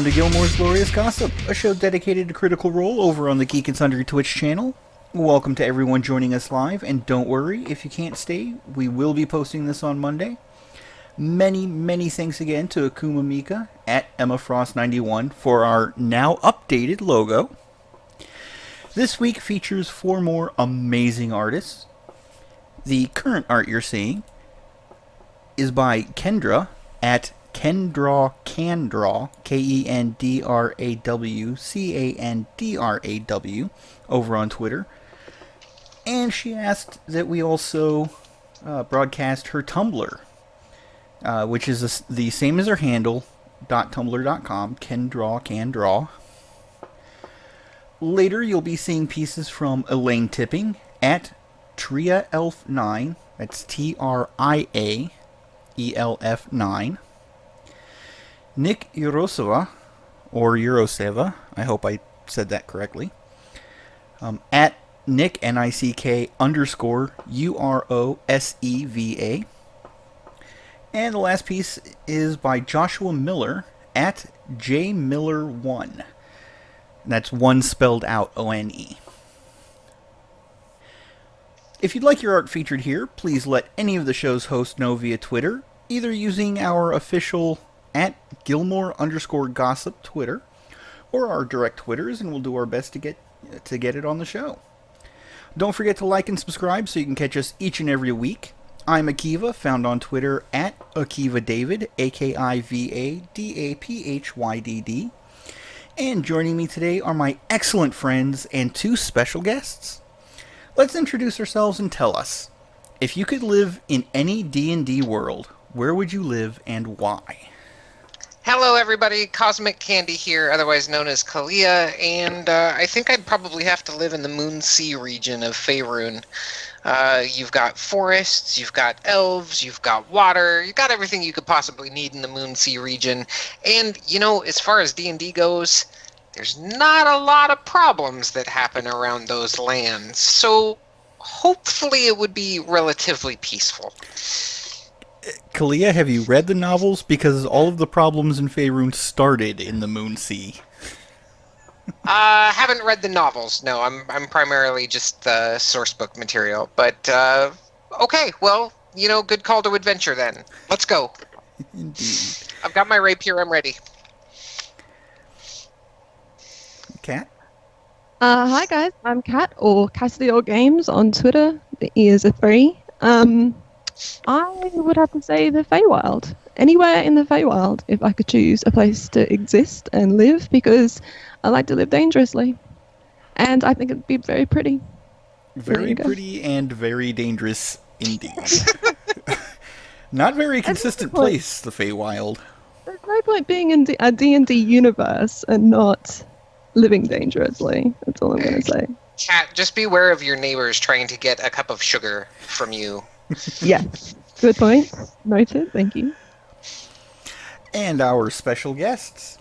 welcome to Gilmore's Glorious Gossip, a show dedicated to Critical Role over on the Geek and Sundry Twitch channel. Welcome to everyone joining us live, and don't worry if you can't stay, we will be posting this on Monday. Many thanks again to Akuma Mika at EmmaFrost91 for our now updated logo. This week features 4 more amazing artists. The current art you're seeing is by Kendra at Kendraw Candraw, KENDRAW over on Twitter. And she asked that we also broadcast her Tumblr, which is the same as her handle, .tumblr.com, Kendraw Candraw. Later, you'll be seeing pieces from Elaine Tipping at TriaElf9, that's TRIAELF9. Nick Uroseva, or Uroseva, I hope I said that correctly, at Nick, N-I-C-K, _ UROSEVA. And the last piece is by Joshua Miller at JMiller1. That's 1 spelled out, O-N-E. If you'd like your art featured here, please let any of the show's hosts know via Twitter, either using our official at Gilmore_gossip Twitter, or our direct Twitters, and we'll do our best to get it on the show. Don't forget to like and subscribe so you can catch us each and every week. I'm Akiva, found on Twitter at AkivaDavid, AKIVADAPHYDD. And joining me today are my excellent friends and 2 special guests. Let's introduce ourselves and tell us, if you could live in any D&D world, where would you live and why? Hello everybody, Cosmic Candy here, otherwise known as Kalia, and I think I'd probably have to live in the Moonsea region of Faerun. You've got forests, you've got elves, you've got water, you've got everything you could possibly need in the Moonsea region. And, you know, as far as D&D goes, there's not a lot of problems that happen around those lands. So, hopefully it would be relatively peaceful. Kalia, have you read the novels? Because all of the problems in Faerun started in the Moonsea. Haven't read the novels. No, I'm primarily just source book material. But okay, well, you know, good call to adventure then. Let's go. Indeed. I've got my rapier. I'm ready. Kat? Hi guys, I'm Kat, or Cassidy Or Games on Twitter. The ears are 3. I would have to say the Feywild. Anywhere in the Feywild, if I could choose a place to exist and live, because I like to live dangerously. And I think it'd be very pretty. Very pretty and very dangerous indeed. Not very consistent place, the Feywild. There's no point being in a D&D universe and not living dangerously. That's all I'm going to say. Kat, just beware of your neighbors trying to get a cup of sugar from you. Yes. Good point. Noted. Thank you. And our special guests.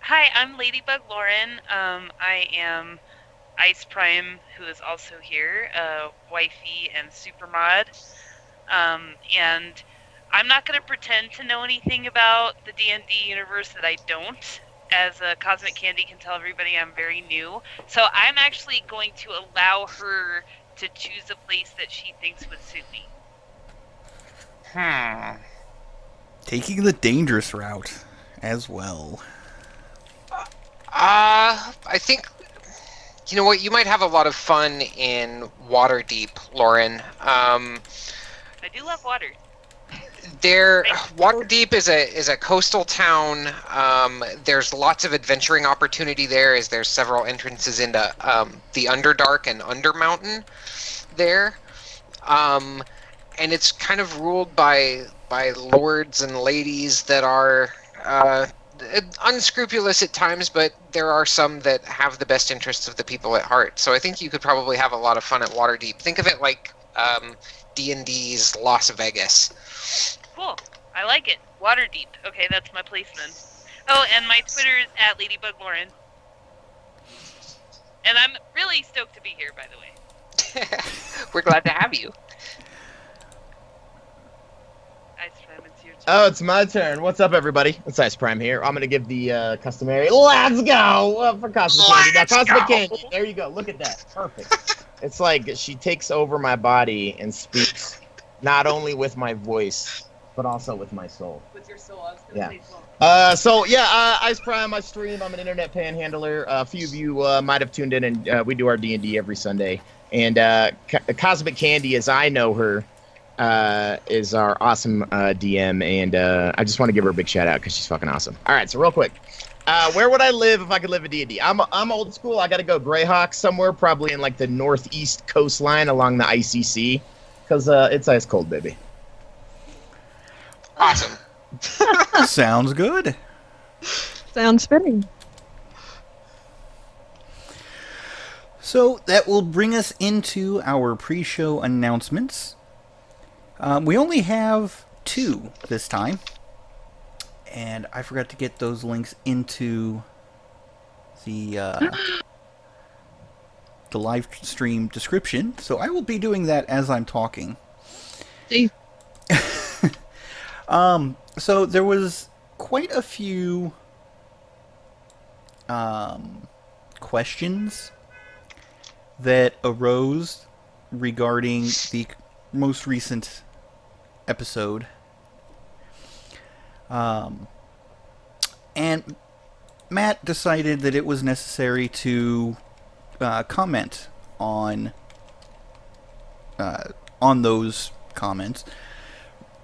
Hi, I'm Ladybug Lauren. I am Ice Prime, who is also here, wifey and supermod. And I'm not going to pretend to know anything about the D&D universe that I don't. As Cosmic Candy can tell everybody, I'm very new. So I'm actually going to allow her to choose a place that she thinks would suit me. Taking the dangerous route as well. I think, you know what, you might have a lot of fun in Waterdeep, Lauren. I do love water. Waterdeep is a coastal town. There's lots of adventuring opportunity there, as there's several entrances into the Underdark and Undermountain there. And it's kind of ruled by lords and ladies that are unscrupulous at times, but there are some that have the best interests of the people at heart. So I think you could probably have a lot of fun at Waterdeep. Think of it like D&D's Las Vegas. Cool. I like it. Waterdeep. Okay, that's my place then. Oh, and my Twitter is at Ladybug Lauren. And I'm really stoked to be here, by the way. We're glad to have you. Ice Prime and Oh, it's my turn. What's up, everybody? It's Ice Prime here. I'm going to give the customary let's go for Cosmic Candy. Now, Cosmic Candy, there you go. Look at that. Perfect. It's like she takes over my body and speaks not only with my voice, but also with my soul. With your soul, I was going to say soul. Ice Prime, I stream. I'm an internet panhandler. A few of you might have tuned in, and we do our D&D every Sunday. And Cosmic Candy, as I know her, is our awesome DM, and I just want to give her a big shout out because she's fucking awesome. All right, so real quick, where would I live if I could live in D&D? I'm old school. I got to go Greyhawk somewhere, probably in like the northeast coastline along the ICC, because it's ice cold, baby. Awesome. Sounds good. Sounds fitting. So that will bring us into our pre-show announcements. We only have 2 this time, and I forgot to get those links into the live stream description, so I will be doing that as I'm talking. See. So there was quite a few questions that arose regarding the most recent episode. And Matt decided that it was necessary to comment on those comments,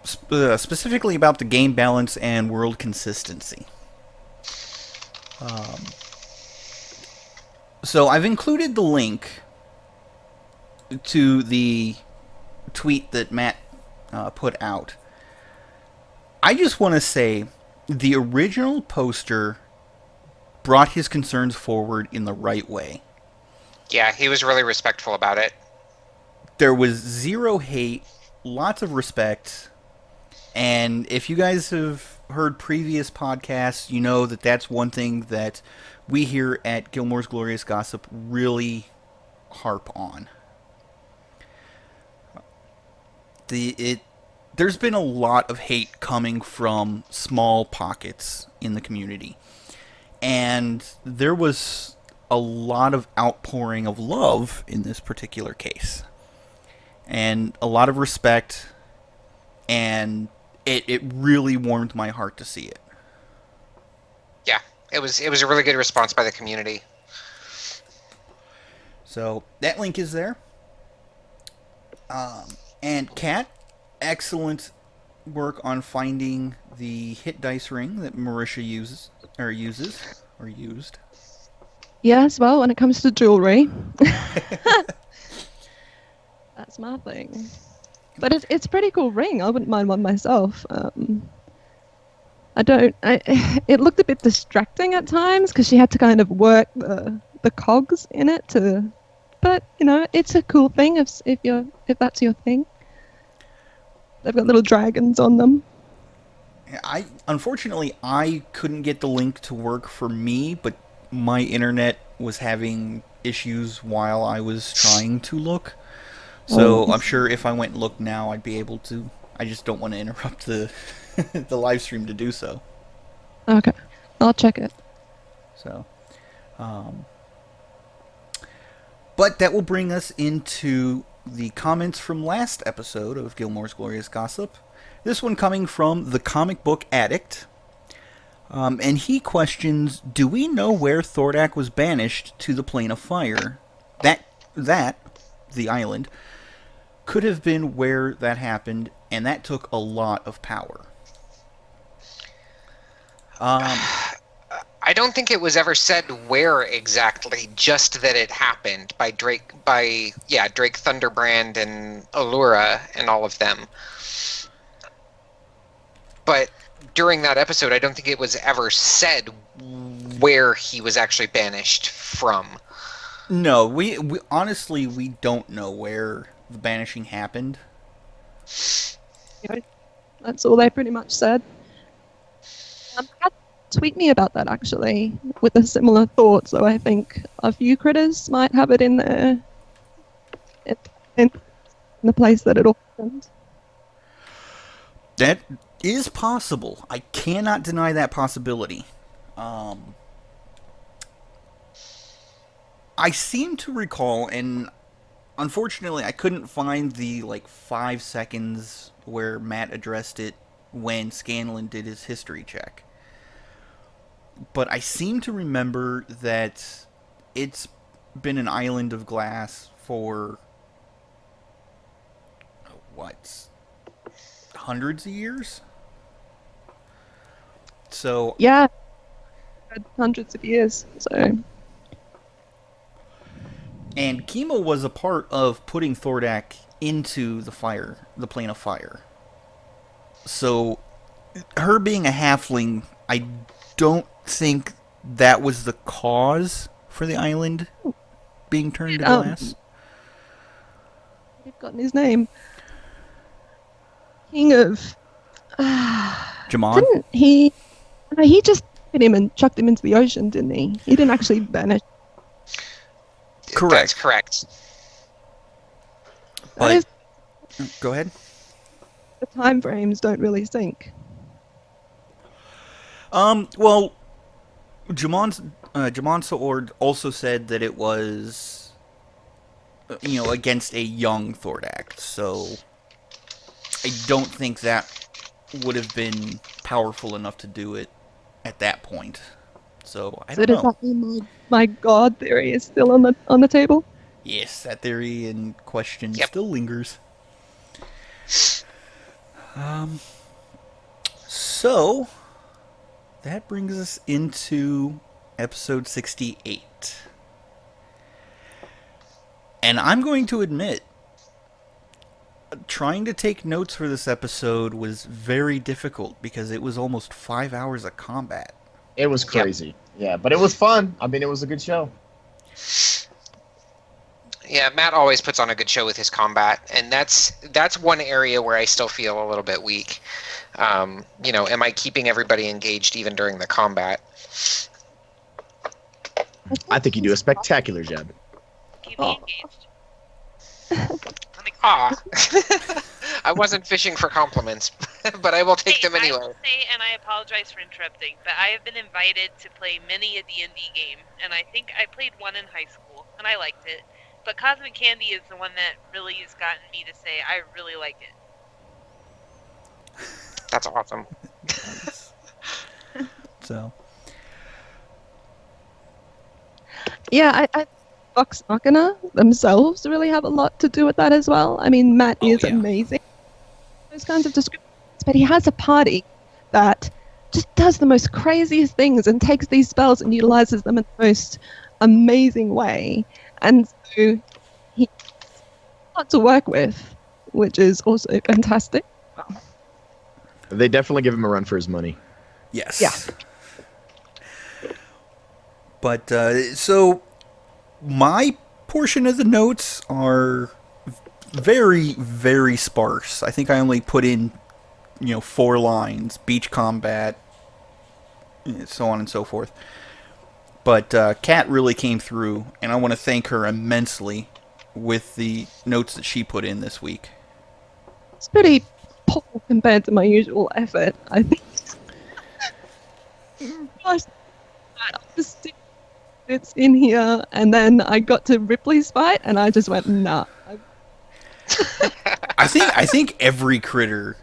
specifically about the game balance and world consistency. So I've included the link to the tweet that Matt put out. I just want to say the original poster brought his concerns forward in the right way. Yeah, he was really respectful about it. There was zero hate, lots of respect, and if you guys have heard previous podcasts, you know that that's one thing that we here at Gilmore's Glorious Gossip really harp on. There's been a lot of hate coming from small pockets in the community. And there was a lot of outpouring of love in this particular case. And a lot of respect. And it really warmed my heart to see it. Yeah, it was a really good response by the community. So that link is there. And Kat, excellent work on finding the hit dice ring that Marisha used. Yes, well, when it comes to jewelry, that's my thing. But it's a pretty cool ring. I wouldn't mind one myself. It looked a bit distracting at times because she had to kind of work the cogs in it to. But you know, it's a cool thing if that's your thing. They've got little dragons on them. Unfortunately, I couldn't get the link to work for me, but my internet was having issues while I was trying to look. So I'm sure if I went and looked now, I'd be able to. I just don't want to interrupt the the live stream to do so. Okay, I'll check it. So, but that will bring us into the comments from last episode of Gilmore's Glorious Gossip. This one coming from the Comic Book Addict. And he questions, do we know where Thordak was banished to the Plane of Fire? That, the island, could have been where that happened, and that took a lot of power. I don't think it was ever said where exactly, just that it happened by Drake Thunderbrand and Allura and all of them. But during that episode, I don't think it was ever said where he was actually banished from. No, we honestly, we don't know where the banishing happened. Yeah, that's all they pretty much said. Tweet me about that actually, with a similar thought. So I think a few critters might have it in there, in the place that it all happened. That is possible. I cannot deny that possibility. I seem to recall, and unfortunately I couldn't find the 5 seconds where Matt addressed it when Scanlan did his history check. But I seem to remember that it's been an island of glass for what, hundreds of years? So Yeah, hundreds of years. So. And Kima was a part of putting Thordak into the plane of fire. So, her being a halfling, I don't think that was the cause for the island being turned to glass. I've forgotten his name. King of... Jamon? Didn't he... No, he just hit him and chucked him into the ocean, didn't he? He didn't actually banish. Correct. That's correct. But, go ahead. The time frames don't really sync. Well, Jamon Sword also said that it was, against a young Thordak, so I don't think that would have been powerful enough to do it at that point. So I don't know. Does that mean my god theory is still on the table? Yes, that theory in question Yep. still lingers. So that brings us into episode 68. And I'm going to admit, trying to take notes for this episode was very difficult because it was almost 5 hours of combat. It was crazy. Yeah, but it was fun. I mean, it was a good show. Yeah, Matt always puts on a good show with his combat, and that's one area where I still feel a little bit weak. Am I keeping everybody engaged even during the combat? I think you do a spectacular job. Keep me engaged. Ah, I wasn't fishing for compliments, but I will take them I anyway. will say, and I apologize for interrupting, but I have been invited to play many a D&D game, and I think I played one in high school, and I liked it. But Cosmic Candy is the one that really has gotten me to say I really like it. That's awesome. So, Yeah, I Vox Machina themselves really have a lot to do with that as well. I mean, Matt is amazing. Those kinds of descriptions, but he has a party that just does the most craziest things and takes these spells and utilizes them in the most amazing way. And so he's a lot to work with, which is also fantastic. They definitely give him a run for his money. yes. Yeah. But, so, my portion of the notes are very, very sparse. I think I only put in, 4 lines. Beach combat, so on and so forth. But Kat really came through, and I want to thank her immensely with the notes that she put in this week. It's pretty poor compared to my usual effort, I think. Gosh, it's in here, and then I got to Ripley's fight, and I just went, nah. I think every critter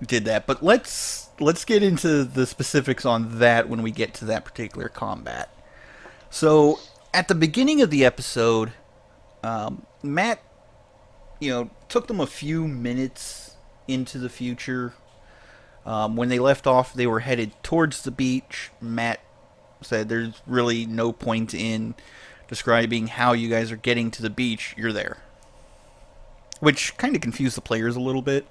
did that, but let's get into the specifics on that when we get to that particular combat. So, at the beginning of the episode, Matt, took them a few minutes into the future. When they left off, they were headed towards the beach. Matt said there's really no point in describing how you guys are getting to the beach. You're there. Which kind of confused the players a little bit.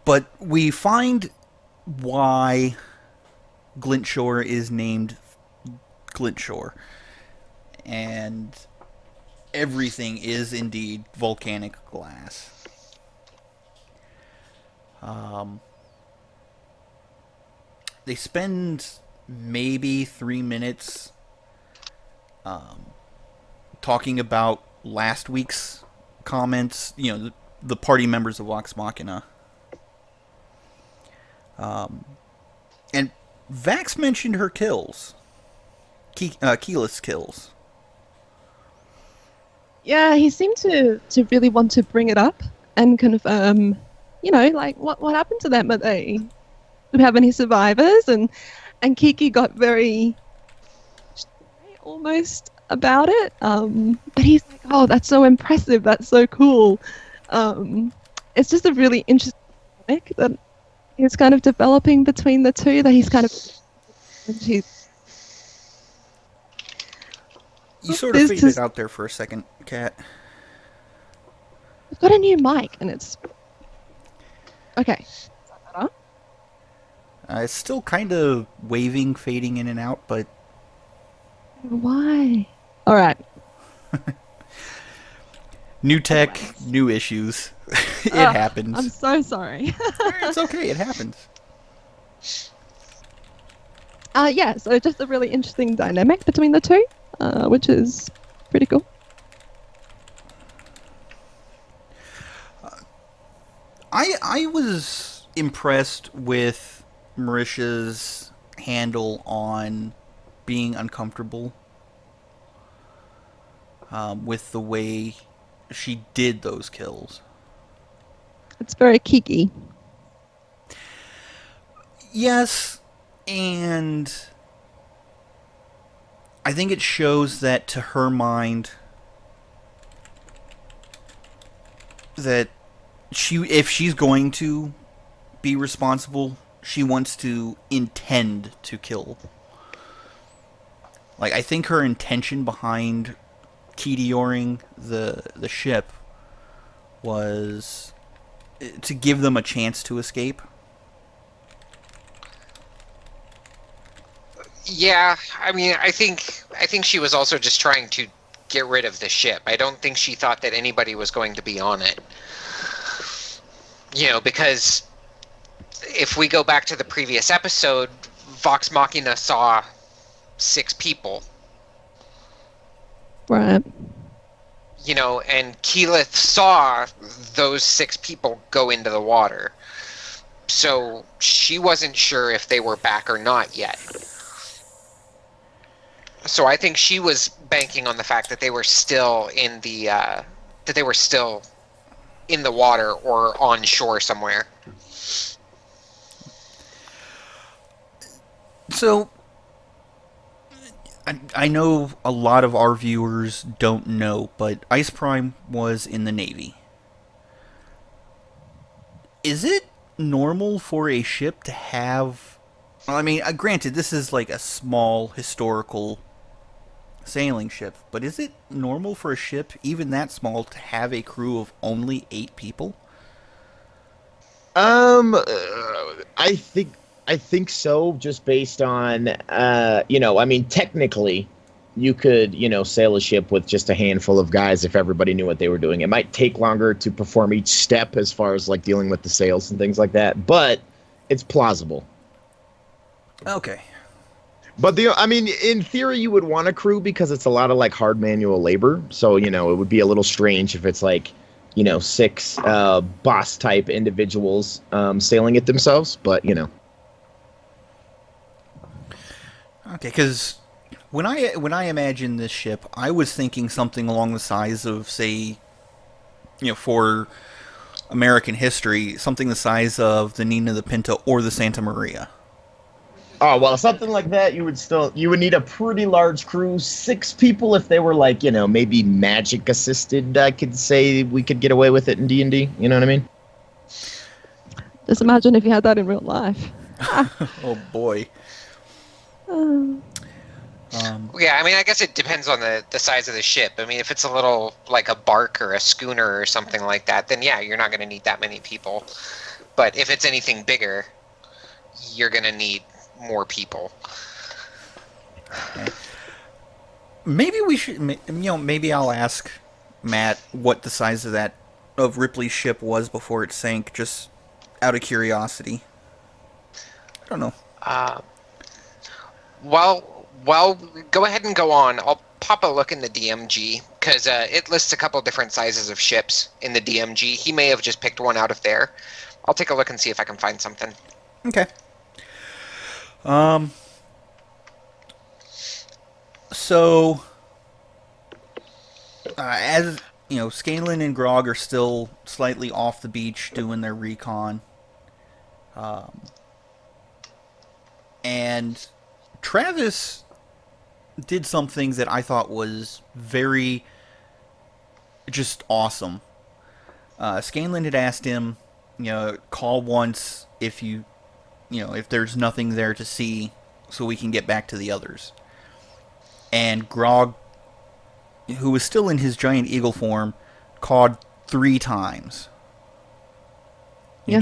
But we find why Glintshore is named Glintshore. And everything is indeed volcanic glass. They spend maybe 3 minutes talking about last week's comments, the party members of Vox Machina. And Vax mentioned her kills. Keyless kills. Yeah, he seemed to really want to bring it up and confirm, like what happened to them? Are they do we have any survivors? And Kiki got very almost about it. But he's like, oh, that's so impressive. That's so cool. It's just a really interesting dynamic that he's kind of developing between the two. That he's kind of You sort of faded out there for a second, Kat. I've got a new mic, and it's okay. Is that better? It's still kind of waving, fading in and out, but why? All right. New tech, new issues. It happens. I'm so sorry. It's okay. It happens. Yeah. So just a really interesting dynamic between the two, which is pretty cool. I was impressed with Marisha's handle on being uncomfortable with the way she did those kills. It's very Kiki. Yes, and I think it shows that to her mind that if she's going to be responsible, she wants to intend to kill. Like, I think her intention behind Meteoring the ship was to give them a chance to escape. Yeah, I mean, I think she was also just trying to get rid of the ship. I don't think she thought that anybody was going to be on it. Because if we go back to the previous episode, Vox Machina saw 6 people. Right. And Keyleth saw those 6 people go into the water. So she wasn't sure if they were back or not yet. So I think she was banking on the fact that they were still in the water or on shore somewhere. So I know a lot of our viewers don't know, but Ice Prime was in the Navy. Is it normal for a ship to have... Well, I mean, granted, this is like a small historical sailing ship, but is it normal for a ship, even that small, to have a crew of only 8 people? I think so, just based on, I mean, technically, you could, sail a ship with just a handful of guys if everybody knew what they were doing. It might take longer to perform each step as far as, like, dealing with the sails and things like that, but it's plausible. Okay. But, in theory, you would want a crew because it's a lot of, like, hard manual labor, so, it would be a little strange if it's, like, 6 boss-type individuals sailing it themselves, but, Okay, because when I imagine this ship, I was thinking something along the size of, say, for American history, something the size of the Nina, the Pinta, or the Santa Maria. Oh, well, something like that, you would need a pretty large crew. 6 people if they were, like, maybe magic assisted. I could say we could get away with it in D&D. You know what I mean? Just imagine if you had that in real life. Oh, boy. Yeah, I mean, I guess it depends on the size of the ship. I mean, if it's a little, like a bark or a schooner or something like that, then yeah, you're not going to need that many people. But if it's anything bigger, you're going to need more people. Okay. Maybe we should, maybe I'll ask Matt what the size of Ripley's ship was before it sank, just out of curiosity. I don't know. Well, go ahead and go on. I'll pop a look in the DMG, because it lists a couple different sizes of ships in the DMG. He may have just picked one out of there. I'll take a look and see if I can find something. Okay. So, as you know, Scanlan and Grog are still slightly off the beach doing their recon. And Travis did some things that I thought was very just awesome. Scanlan had asked him, call once if if there's nothing there to see so we can get back to the others. And Grog, who was still in his giant eagle form, called 3 times. Yeah.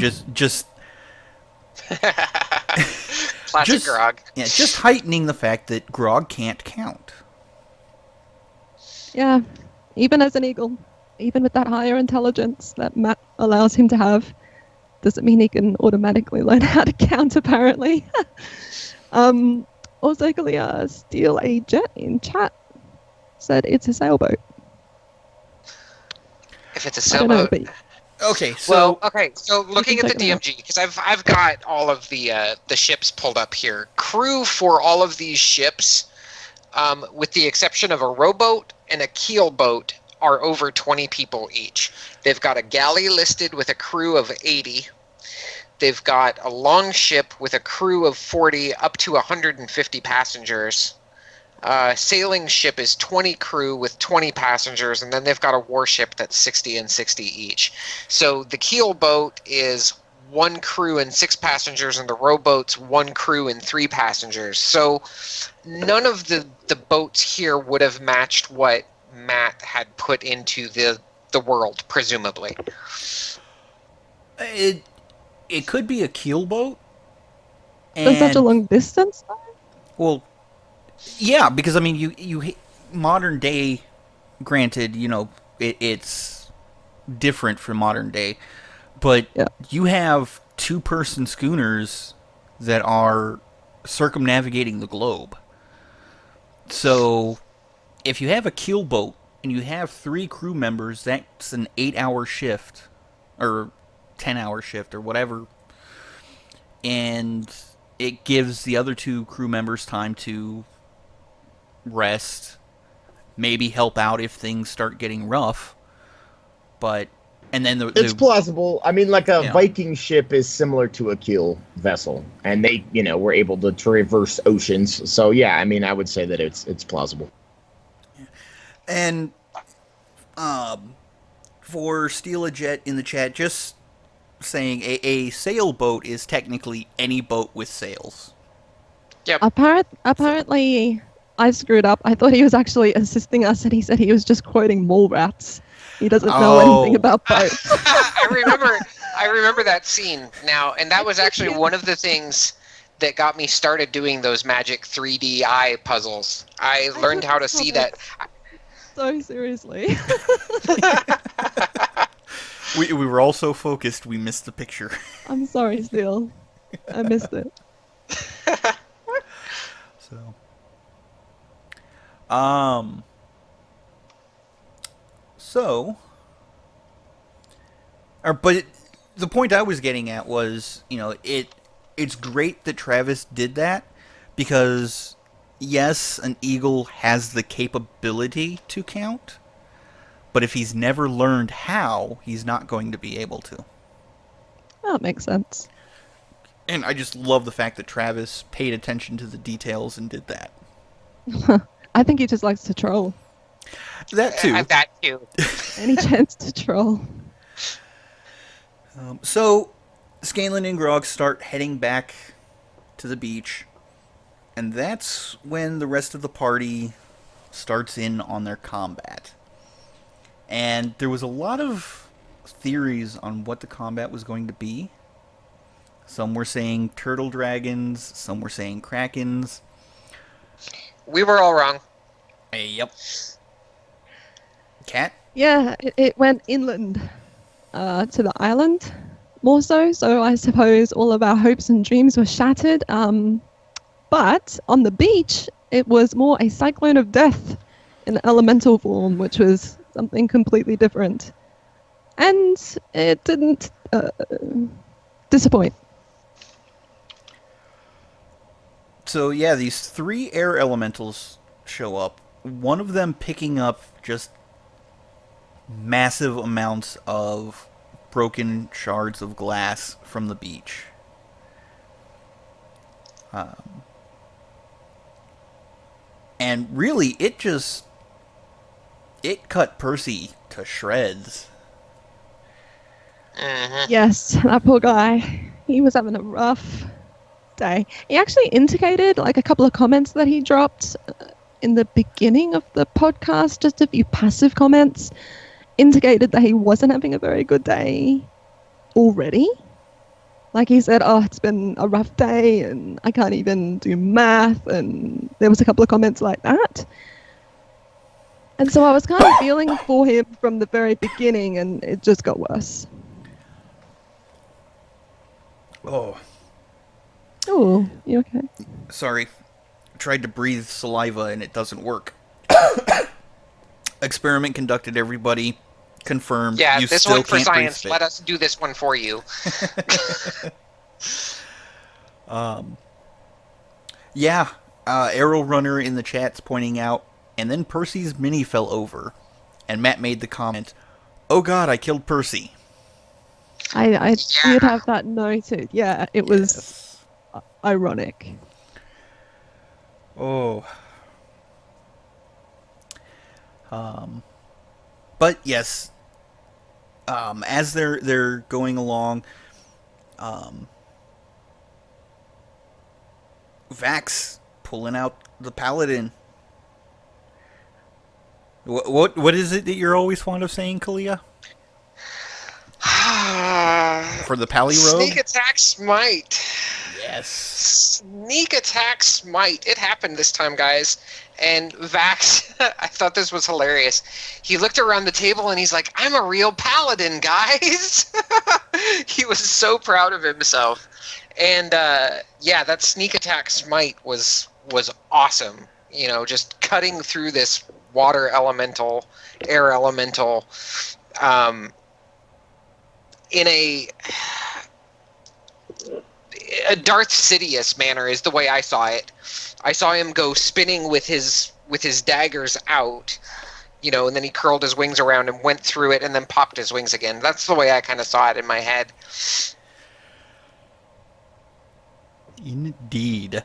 Classic Grog. Yeah, just heightening the fact that Grog can't count. Yeah, even as an eagle, even with that higher intelligence that Matt allows him to have, doesn't mean he can automatically learn how to count, apparently. Also, Kalia Steal a Jet in chat said it's a sailboat. If it's a I don't know, sailboat. but Okay, so So looking at the check it out. DMG, because I've got all of the ships pulled up here. Crew for all of these ships, with the exception of a rowboat and a keelboat, are over 20 people each. They've got a galley listed with a crew of 80. They've got a long ship with a crew of 40 up to 150 passengers. Sailing ship is 20 crew with 20 passengers, and then they've got a warship that's 60 and 60 each. So the keelboat is 1 crew and 6 passengers, and the rowboat's 1 crew and 3 passengers. So none of the boats here would have matched what Matt had put into the world, presumably. it could be a keelboat. for such a long distance, though? Well, yeah, because I mean, you modern day, granted, it's different from modern day, but Yeah. you have 2-person schooners that are circumnavigating the globe. So, if you have a keelboat and you have 3 crew members, that's an 8-hour shift, or 10-hour shift, or whatever, and it gives the other 2 crew members time to rest, maybe help out if things start getting rough, and then It's plausible. I mean, like a Viking ship is similar to a keel vessel, and they, were able to traverse oceans. So yeah, I mean, I would say that it's plausible. And for Steal a Jet in the chat, just saying a sailboat is technically any boat with sails. Yep. Apparently, I screwed up. I thought he was actually assisting us, and he said he was just quoting mole rats. He doesn't know anything about boats. I remember that scene now, and that was actually one of the things that got me started doing those magic 3D eye puzzles. I learned how to see that. So seriously. We were all so focused, we missed the picture. I'm sorry, Steele. I missed it. But the point I was getting at was, it's great that Travis did that, because yes, an eagle has the capability to count, but if he's never learned how, he's not going to be able to. That makes sense. And I just love the fact that Travis paid attention to the details and did that. I think he just likes to troll. That too. That too. Any chance to troll. So, Scanlan and Grog start heading back to the beach, and that's when the rest of the party starts in on their combat. And there was a lot of theories on what the combat was going to be. Some were saying turtle dragons, some were saying krakens. We were all wrong. Hey, yep. Cat? Yeah, it went inland to the island, more so. So I suppose all of our hopes and dreams were shattered. But on the beach, it was more a cyclone of death in elemental form, which was something completely different. And it didn't disappoint. So yeah, these 3 air elementals show up. One of them picking up just massive amounts of broken shards of glass from the beach. And really, it cut Percy to shreds. Yes, that poor guy. He was having a rough day. He actually indicated, like, a couple of comments that he dropped in the beginning of the podcast, just a few passive comments, indicated that he wasn't having a very good day already. Like, he said, oh, it's been a rough day and I can't even do math, and there was a couple of comments like that. And so I was kind of feeling for him from the very beginning, and it just got worse. Oh, You okay? sorry. Tried to breathe saliva and it doesn't work. Experiment conducted, everybody. Confirmed. Yeah, You this still one for can't breathe science. spit. Let us do this one for you. Yeah, Arrow Runner in the chat's pointing out, and then Percy's mini fell over, and Matt made the comment, "Oh God, I killed Percy." I did have that noted. Yeah, it was ironic. Oh. But yes, as they're going along, Vax pulling out the paladin. What is it that you're always fond of saying, Kalia? For the pally rogue? Sneak attack smite. Yes. Sneak attack smite. It happened this time, guys. And Vax, I thought this was hilarious. He looked around the table and he's like, I'm a real paladin, guys. He was so proud of himself. And yeah, that sneak attack smite was awesome. You know, just cutting through this water elemental, air elemental, in a Darth Sidious manner is the way I saw it. I saw him go spinning with his daggers out, you know, and then he curled his wings around and went through it and then popped his wings again. That's the way I kind of saw it in my head. Indeed.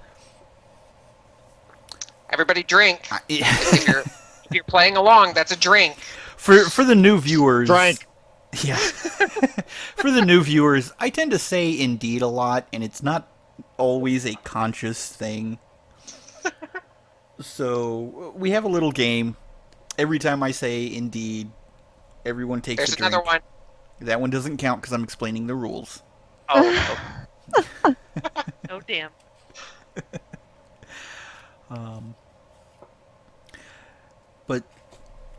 Everybody drink. If you're playing along, that's a drink. For the new viewers. Drink. Yeah. For the new viewers, I tend to say indeed a lot, and it's not always a conscious thing. So, we have a little game. Every time I say indeed, everyone takes There's a drink. another one. That one doesn't count because I'm explaining the rules. Oh, oh damn. But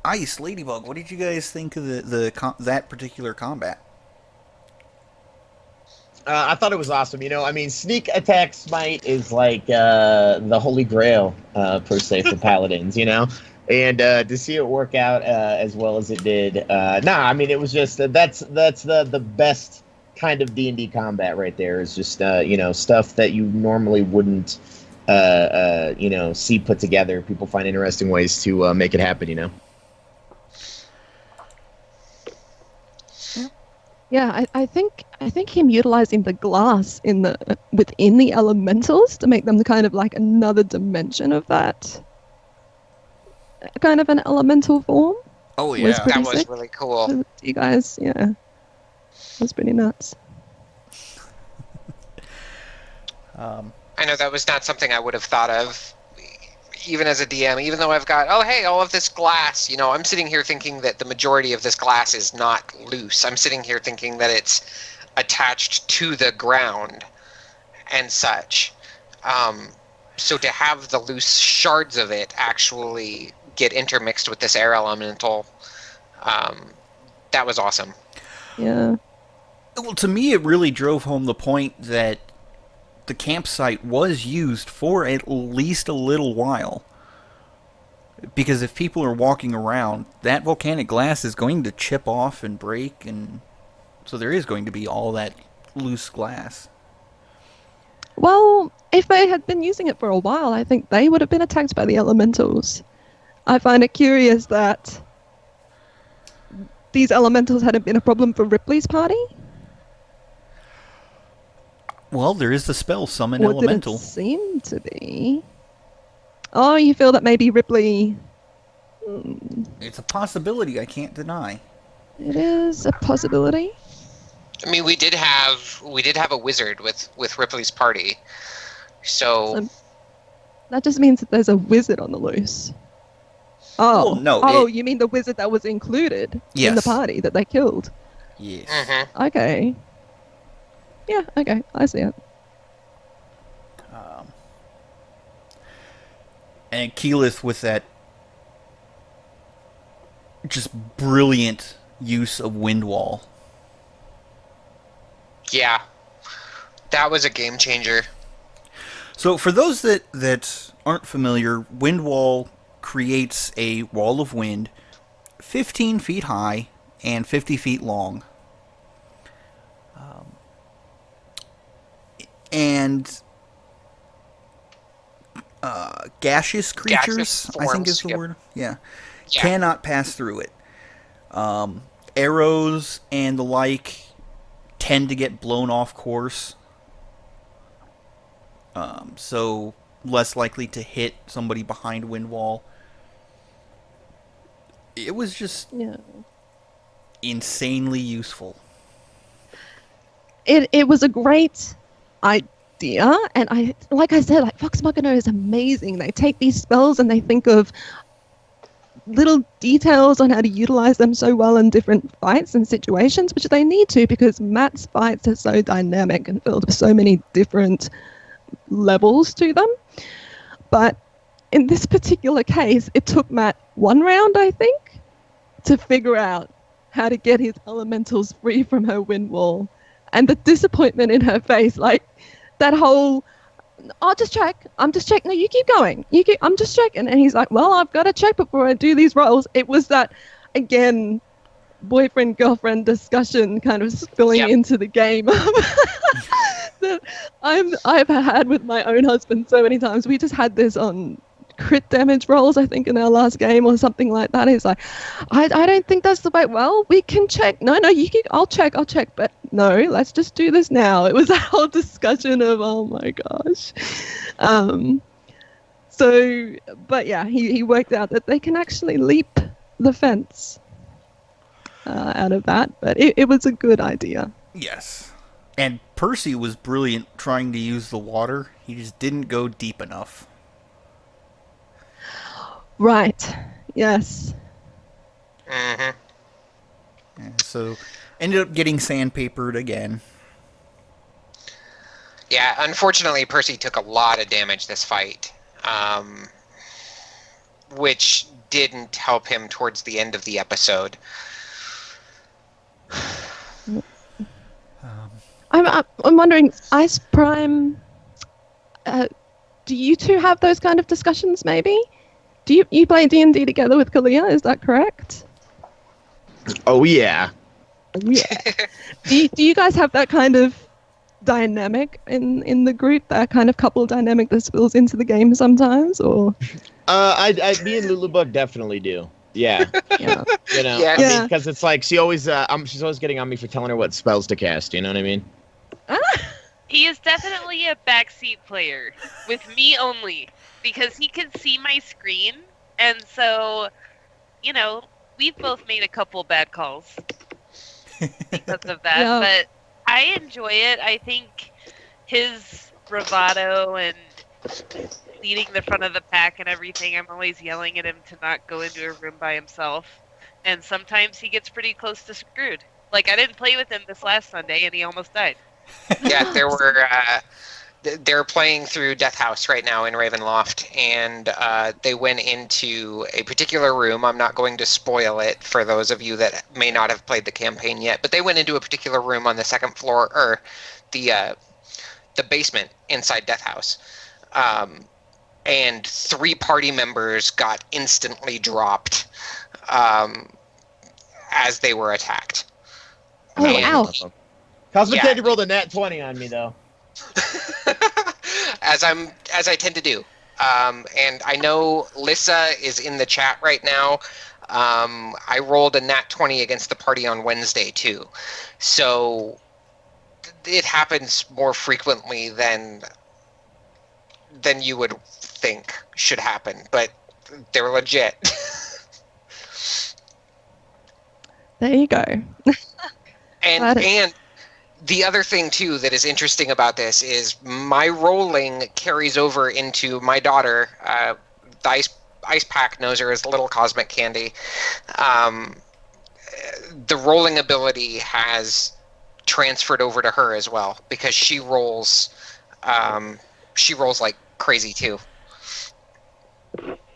Ice, Ladybug, what did you guys think of that particular combat? I thought it was awesome. You know, I mean, sneak attack smite is like the holy grail, per se, for paladins, you know? And to see it work out as well as it did, I mean, it was just, that's the best kind of D&D combat right there, is just, you know, stuff that you normally wouldn't, you know, see put together. People find interesting ways to make it happen, you know? Yeah, I think him utilizing the glass within the elementals to make them the kind of like another dimension of that kind of an elemental form. Oh was yeah, pretty That was sick. really cool. You guys, yeah, that was pretty nuts. I know that was not something I would have thought of, even as a DM, even though I've got, oh, hey, all of this glass, you know, I'm sitting here thinking that the majority of this glass is not loose. I'm sitting here thinking that it's attached to the ground and such. So to have the loose shards of it actually get intermixed with this air elemental, that was awesome. Yeah. Well, to me, it really drove home the point that the campsite was used for at least a little while. Because if people are walking around, that volcanic glass is going to chip off and break, and so there is going to be all that loose glass. Well, if they had been using it for a while, I think they would have been attacked by the elementals. I find it curious that these elementals hadn't been a problem for Ripley's party. Well, there is the spell Summon Or Elemental. did it seem to be? Oh, you feel that maybe Ripley... It's a possibility I can't deny. It is a possibility. I mean, we did have a wizard with Ripley's party, so that just means that there's a wizard on the loose. Oh, well, no. Oh, you mean the wizard that was included in the party that they killed? Yes. Mm-hmm. Okay. Yeah. Okay, I see it. And Keyleth with that just brilliant use of Wind Wall. Yeah, that was a game changer. So for those that aren't familiar, Wind Wall creates a wall of wind 15 feet high and 50 feet long. And gaseous creatures, Gaseous I think is forms, the word. Yeah. Yeah. Cannot pass through it. Arrows and the like tend to get blown off course. So less likely to hit somebody behind Wind Wall. It was just insanely useful. It was a great idea, and like I said, Vox Machina is amazing. They take these spells and they think of little details on how to utilize them so well in different fights and situations, which they need to, because Matt's fights are so dynamic and filled with so many different levels to them. But in this particular case, it took Matt one round, I think, to figure out how to get his elementals free from her wind wall. And the disappointment in her face, like that whole, I'll just check. I'm just checking. No, you keep going. I'm just checking. And he's like, well, I've got to check before I do these rolls. It was that, again, boyfriend-girlfriend discussion kind of spilling into the game that I've had with my own husband so many times. We just had this on crit damage rolls, I think, in our last game or something like that. He's like, I don't think that's the way. Well, we can check. No, I'll check. But no, let's just do this now. It was that whole discussion of, oh my gosh. But yeah, he worked out that they can actually leap the fence out of that. But it was a good idea. Yes. And Percy was brilliant trying to use the water. He just didn't go deep enough. Right. Yes. Mm-hmm. And so ended up getting sandpapered again. Yeah, unfortunately, Percy took a lot of damage this fight, which didn't help him towards the end of the episode. I'm wondering, Ice Prime, do you two have those kind of discussions, maybe? Do you play D&D together with Kalia, is that correct? Oh, yeah. Yeah. do you guys have that kind of dynamic in the group, that kind of couple dynamic that spills into the game sometimes, or? Me and Lulubug definitely do. Yeah. Yeah. You know, Yeah. I mean, because it's like she's always getting on me for telling her what spells to cast. You know what I mean? He is definitely a backseat player, with me only, because he can see my screen, and so, you know, we've both made a couple bad calls because of that, Yeah. but I enjoy it. I think his bravado and leading the front of the pack and everything, I'm always yelling at him to not go into a room by himself, and sometimes he gets pretty close to screwed. Like, I didn't play with him this last Sunday, and he almost died. Yeah, they're playing through Death House right now in Ravenloft, and they went into a particular room. I'm not going to spoil it for those of you that may not have played the campaign yet, but they went into a particular room on the second floor, or the basement inside Death House. and 3 party members got instantly dropped as they were attacked. Oh, And- wow. Cosmic Yeah. Candy rolled a nat 20 on me, though. as I tend to do. And I know Lissa is in the chat right now. I rolled a nat 20 against the party on Wednesday too. So it happens more frequently than you would think should happen, but they're legit. There you go. Got it. And the other thing too that is interesting about this is my rolling carries over into my daughter. The ice pack knows her as Little Cosmic Candy. The rolling ability has transferred over to her as well because she rolls like crazy too.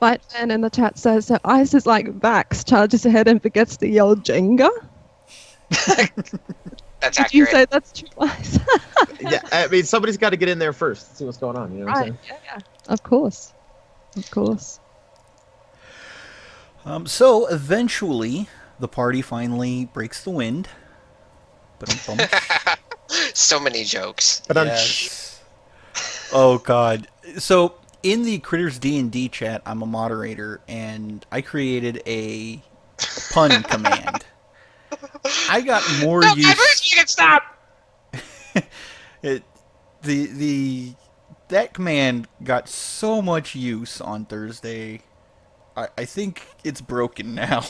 Fight fan in the chat says, so Ice is like Vax, charges ahead and forgets to yell Jenga. That's Did you accurate. say that's true, Ice? Yeah, I mean, somebody's got to get in there first, see what's going on. You know what I'm Right, saying? yeah. Of course. Of course. So eventually, the party finally breaks the wind. Ba-dum-bum. So many jokes. But I'm Yes. Oh God. So in the Critters D&D chat, I'm a moderator, and I created a pun command. I got more No, use. I wish you could stop. That command got so much use on Thursday. I think it's broken now.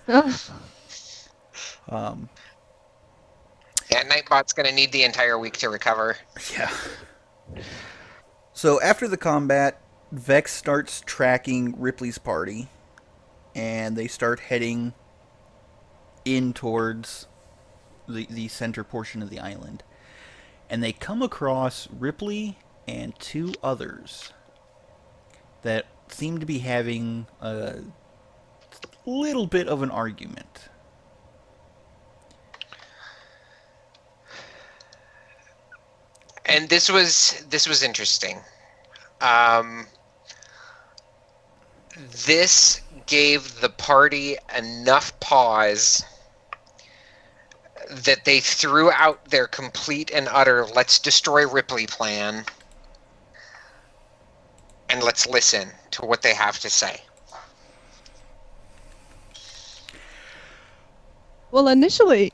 Oh, Yeah, Nightbot's gonna need the entire week to recover. Yeah. So after the combat, Vex starts tracking Ripley's party, and they start heading in towards the center portion of the island. And they come across Ripley and 2 others that seem to be having a little bit of an argument. And this was interesting. This gave the party enough pause that they threw out their complete and utter "let's destroy Ripley" plan, and let's listen to what they have to say. well, initially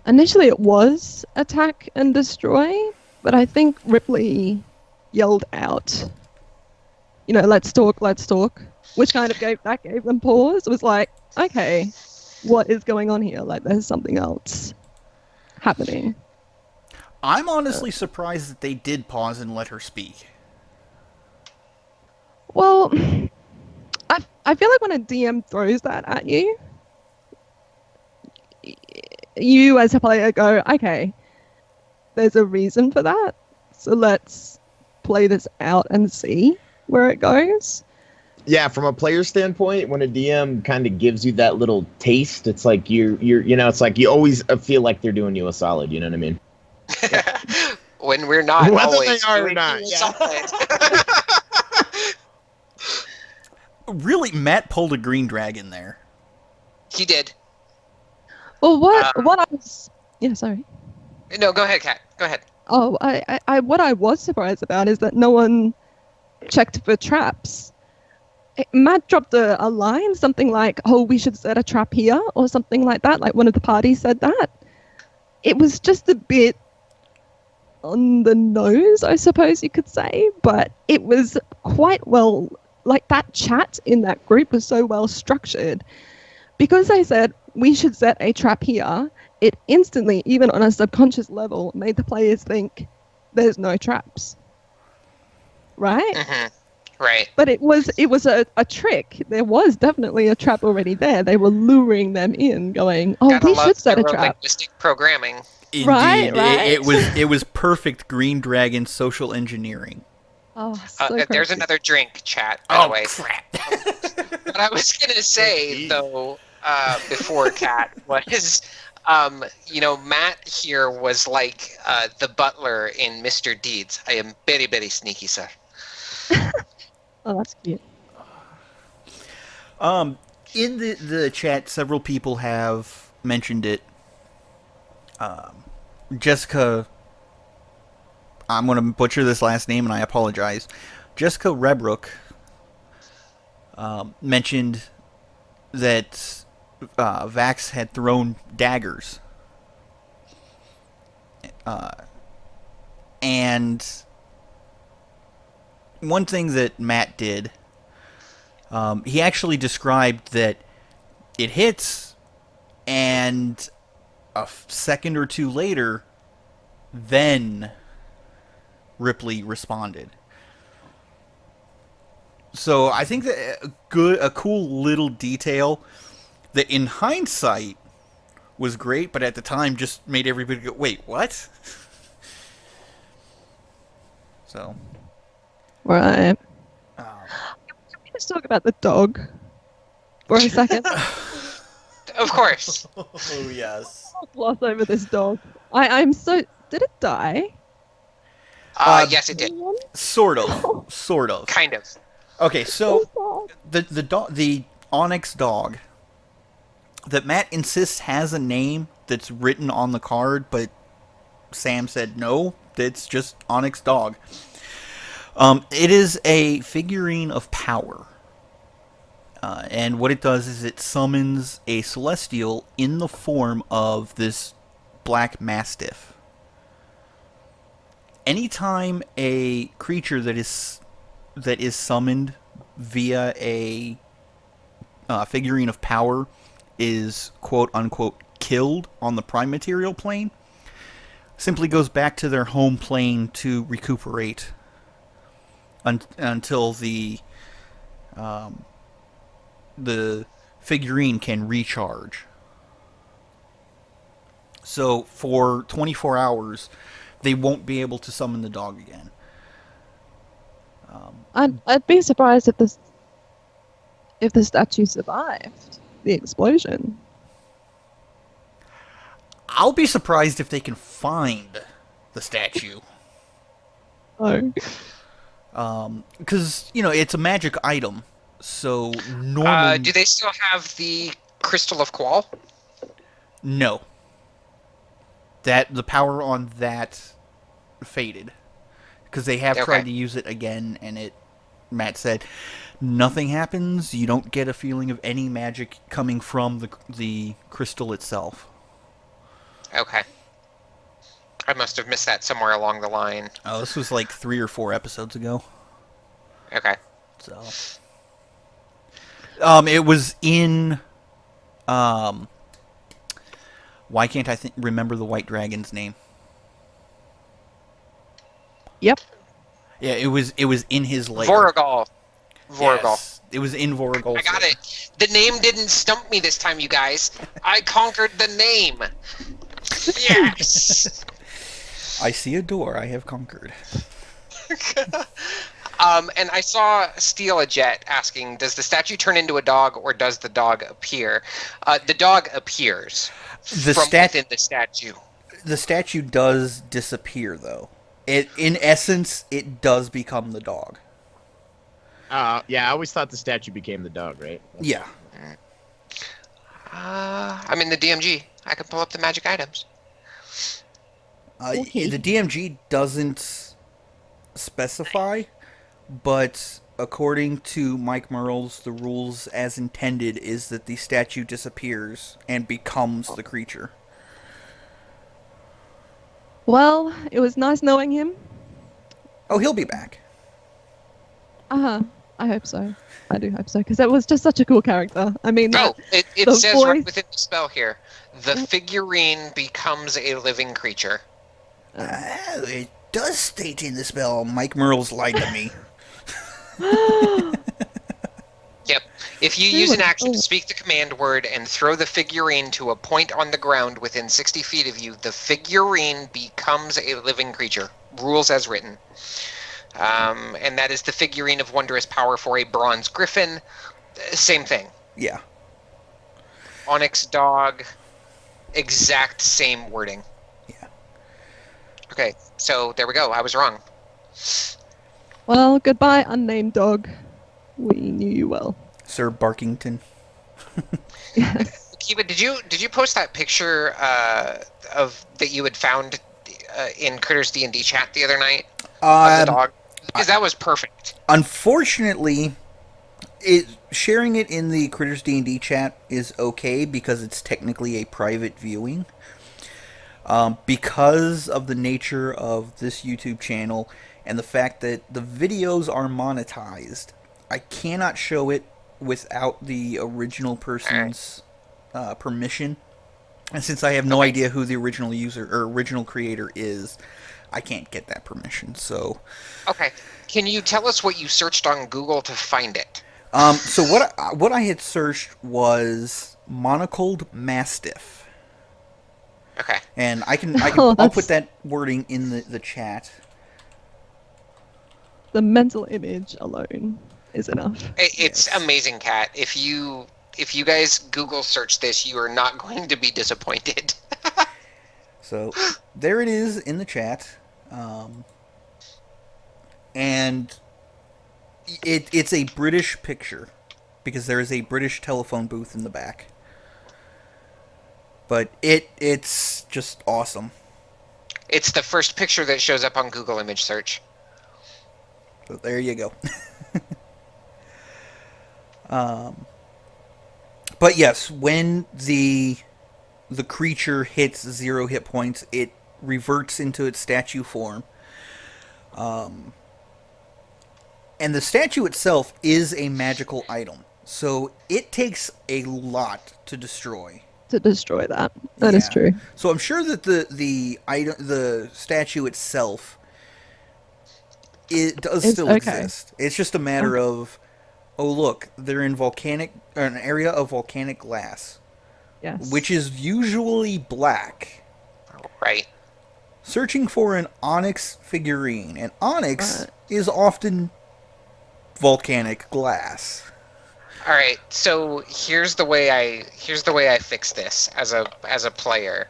it was attack and destroy, but I think Ripley yelled out, let's talk, which kind of gave them pause. It was like, okay, what is going on here? Like, there's something else happening. I'm honestly surprised that they did pause and let her speak. Well, I feel like when a DM throws that at you, you as a player go, okay, there's a reason for that, so let's play this out and see where it goes. Yeah, from a player standpoint, when a DM kind of gives you that little taste, it's like it's like you always feel like they're doing you a solid. You know what I mean? When we're not Whether always they are or doing not, you yeah. something. Really, Matt pulled a green dragon there. He did. Well, what I was... Yeah, sorry. No, go ahead, Kat. Go ahead. Oh, what I was surprised about is that no one checked for traps. Matt dropped a line, something like, oh, we should set a trap here, or something like that. Like, one of the parties said that. It was just a bit on the nose, I suppose you could say, but it was quite well... Like, that chat in that group was so well structured. Because they said, we should set a trap here, it instantly, even on a subconscious level, made the players think there's no traps. Right? Mm-hmm. Right. But it was a trick. There was definitely a trap already there. They were luring them in, going, oh, Gotta we love should set a trap. neuro-linguistic programming. Indeed, Right. It was perfect green dragon social engineering. Oh, so There's crazy. another drink, chat, by the way. Crap! What I was going to say, though, before Kat, was Matt here was like the butler in Mr. Deeds. I am very, very sneaky, sir. Oh, that's cute. In the chat, several people have mentioned it. Jessica, I'm going to butcher this last name, and I apologize. Jessica Rebrook mentioned that Vax had thrown daggers. And one thing that Matt did, he actually described that it hits, and a second or two later, then Ripley responded. So I think that a cool little detail that in hindsight was great, but at the time just made everybody go, wait, what? So. Right. Can we just talk about the dog for a second? Of course. Oh, yes. I'll gloss over this dog. I'm so... Did it die? Yes, it did. Sort of. Sort of. Kind of. Okay, so the Onyx dog that Matt insists has a name that's written on the card, but Sam said no, it's just Onyx dog. It is a figurine of power. And what it does is it summons a celestial in the form of this black mastiff. Anytime a creature that is summoned via a figurine of power is quote-unquote killed on the prime material plane, simply goes back to their home plane to recuperate until the figurine can recharge. So for 24 hours, they won't be able to summon the dog again. I'd be surprised if the statue survived the explosion. I'll be surprised if they can find the statue. Oh. Because, it's a magic item, so normally... Do they still have the Crystal of Qual? No. The power on that faded. Because they have tried to use it again, and Matt said, nothing happens. You don't get a feeling of any magic coming from the crystal itself. Okay. I must have missed that somewhere along the line. Oh, this was like 3 or 4 episodes ago. Okay. So, it was in, why can't I remember the White Dragon's name? Yep. Yeah, it was in his lair. Voragol. Yes, it was in Voragol's I got lair. it. The name didn't stump me this time, you guys. I conquered the name. Yes. I see a door I have conquered. And I saw Steal a Jet asking, does the statue turn into a dog or does the dog appear? The dog appears from within the statue. The statue does disappear, though. In essence, it does become the dog. Yeah, I always thought the statue became the dog, right? Yeah. I'm in the DMG. I can pull up the magic items. Okay. The DMG doesn't specify, but according to Mike Merles, the rules as intended is that the statue disappears and becomes the creature. Well, it was nice knowing him. Oh, he'll be back. I hope so. I do hope so, because it was just such a cool character. I mean, it says right within the spell here, the figurine becomes a living creature. It does state in the spell, Mike Merles lied to me. Yep. If you use an action to speak the command word and throw the figurine to a point on the ground within 60 feet of you, the figurine becomes a living creature. Rules as written. And that is the figurine of wondrous power for a bronze griffin. Same thing. Yeah. Onyx dog. Exact same wording. Yeah. Okay, so there we go. I was wrong. Well, goodbye, unnamed dog. We knew you well. Sir Barkington. Yes. Akiva, did you post that picture of that you had found in Critters D&D chat the other night of the dog? Because that was perfect. Unfortunately, sharing it in the Critters D&D chat is okay because it's technically a private viewing. Because of the nature of this YouTube channel and the fact that the videos are monetized, I cannot show it without the original person's permission. And since I have no idea who the original user or original creator is, I can't get that permission. So, okay, can you tell us what you searched on Google to find it? So what I had searched was monocled mastiff. Okay. And I'll put that wording in the chat. The mental image alone is enough. It's amazing, Kat. If you guys Google search this, you are not going to be disappointed. So there it is in the chat, and it's a British picture because there is a British telephone booth in the back. But it's just awesome. It's the first picture that shows up on Google image search. So there you go. But yes, when the creature hits 0 hit points, it reverts into its statue form. And the statue itself is a magical item. So it takes a lot to destroy. To destroy that. That is true. So I'm sure that the statue itself does still exist. It's just a matter of, oh look, they're in an area of volcanic glass. Yes. Which is usually black. Right. Searching for an onyx figurine. And onyx is often volcanic glass. All right, so here's the way I fix this as a player.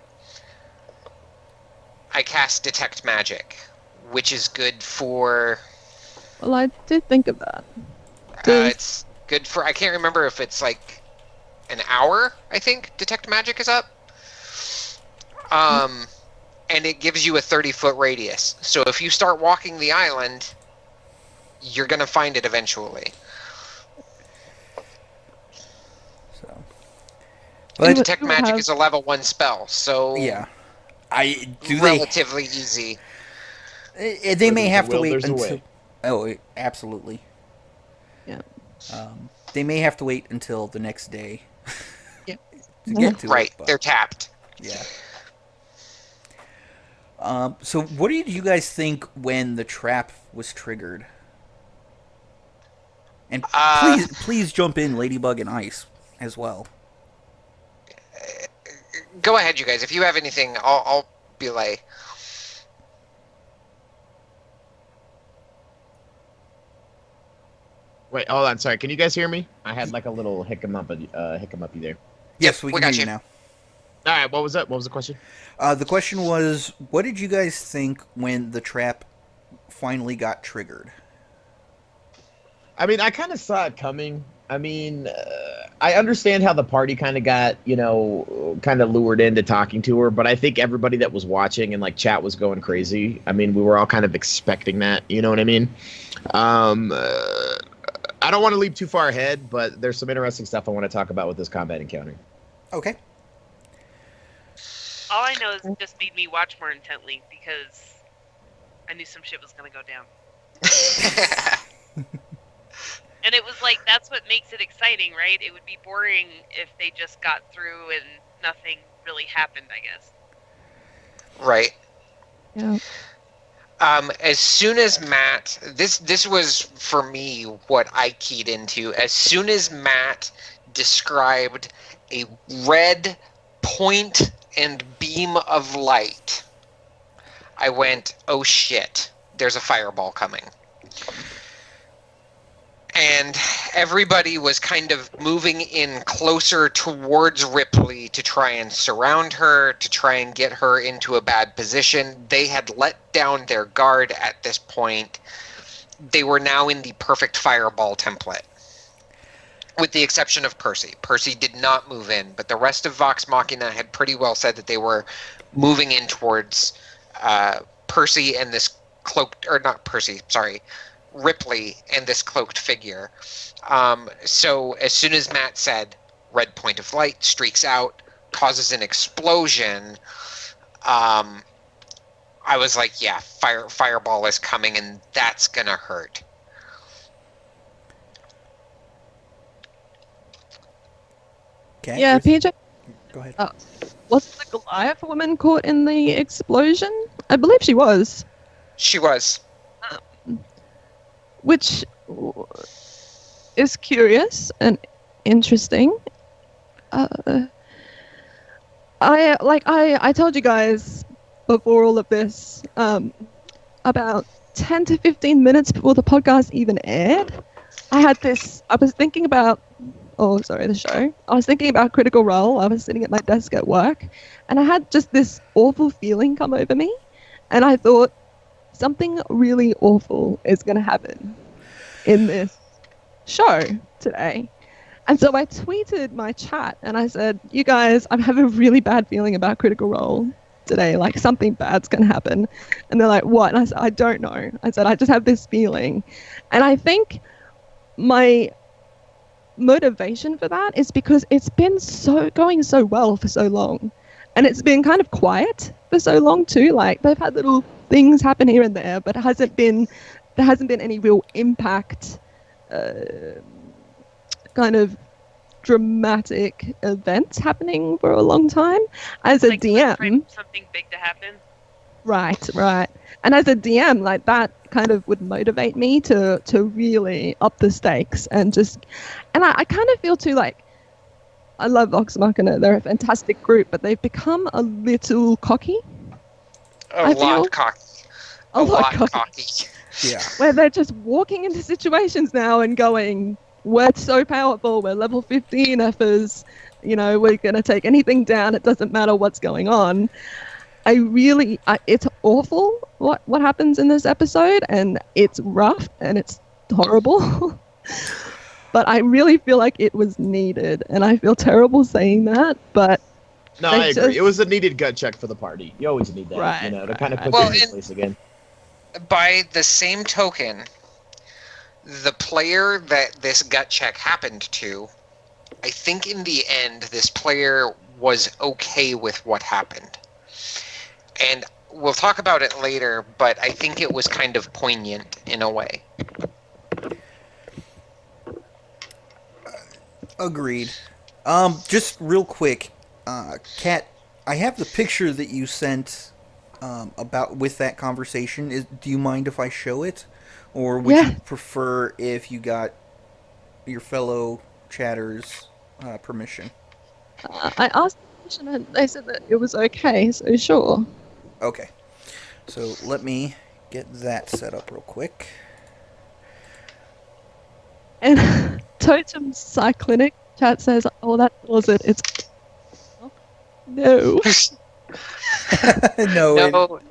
I cast Detect Magic, which is good for. Well, I did think of that. It's good for. I can't remember if it's like an hour. I think Detect Magic is up. And it gives you a 30-foot radius. So if you start walking the island, you're gonna find it eventually. But Detect Magic is a level 1 spell, so yeah, relatively easy. They may have to wait until. Oh, absolutely. Yeah. They may have to wait until the next day. Yeah. To get to right, it, but, they're tapped. Yeah. So, what did you guys think when the trap was triggered? And please jump in, Ladybug and Ice, as well. Go ahead, you guys. If you have anything, I'll belay. Wait, hold on. Sorry, can you guys hear me? I had like a little hiccup-uppy there. Yes, we can hear you now. All right, what was that? What was the question? The question was, what did you guys think when the trap finally got triggered? I mean, I kind of saw it coming. I mean, I understand how the party kind of got, kind of lured into talking to her, but I think everybody that was watching and like chat was going crazy. I mean, we were all kind of expecting that, you know what I mean? I don't want to leap too far ahead, but there's some interesting stuff I want to talk about with this combat encounter. Okay. All I know is it just made me watch more intently because I knew some shit was going to go down. And it was like, that's what makes it exciting, right? It would be boring if they just got through and nothing really happened, I guess. Right. Yeah. As soon as Matt, this was for me what I keyed into. As soon as Matt described a red point and beam of light, I went, oh shit, there's a fireball coming. And everybody was kind of moving in closer towards Ripley to try and surround her, to try and get her into a bad position. They had let down their guard at this point. They were now in the perfect fireball template, with the exception of Percy. Percy did not move in, but the rest of Vox Machina had pretty well said that they were moving in towards Percy and this cloaked, or not Percy, sorry, Ripley and this cloaked figure. So as soon as Matt said, red point of light streaks out, causes an explosion, I was like, yeah, fireball is coming, and that's gonna hurt. Okay, Yeah, PJ. go ahead. Was the Goliath woman caught in the explosion? I believe she was. She was. Which is curious and interesting. I told you guys before all of this, about 10 to 15 minutes before the podcast even aired, I was thinking about the show. I was thinking about Critical Role. I was sitting at my desk at work, and I had just this awful feeling come over me, and I thought, something really awful is going to happen in this show today. And so I tweeted my chat and I said, you guys, I have a really bad feeling about Critical Role today. Like, something bad's going to happen. And they're like, what? And I said, I don't know. I said, I just have this feeling. And I think my motivation for that is because it's been going so well for so long. And it's been kind of quiet for so long too. Like, they've had little things happen here and there, but there hasn't been any real impact, kind of dramatic events happening for a long time. As a DM, something big to happen. Right. And as a DM, like, that kind of would motivate me to really up the stakes and I kind of feel too, like, I love Vox Machina. They're a fantastic group, but they've become a little cocky. A lot cocky. Yeah. Where they're just walking into situations now and going, we're so powerful, we're level 15 effers, we're going to take anything down, it doesn't matter what's going on. It's awful what happens in this episode, and it's rough and it's horrible. But I really feel like it was needed, and I feel terrible saying that, but... No, I agree. It was a needed gut check for the party. You always need that, right, to kind of put things in place again. By the same token, the player that this gut check happened to, I think in the end, this player was okay with what happened. And we'll talk about it later, but I think it was kind of poignant in a way. Agreed. Just real quick, Kat, I have the picture that you sent with that conversation. Do you mind if I show it? Or would you prefer if you got your fellow chatters' permission? I asked the question and they said that it was okay, so sure. Okay. So let me get that set up real quick. And Totem Cyclinic chat says, oh, that was it. It's... No.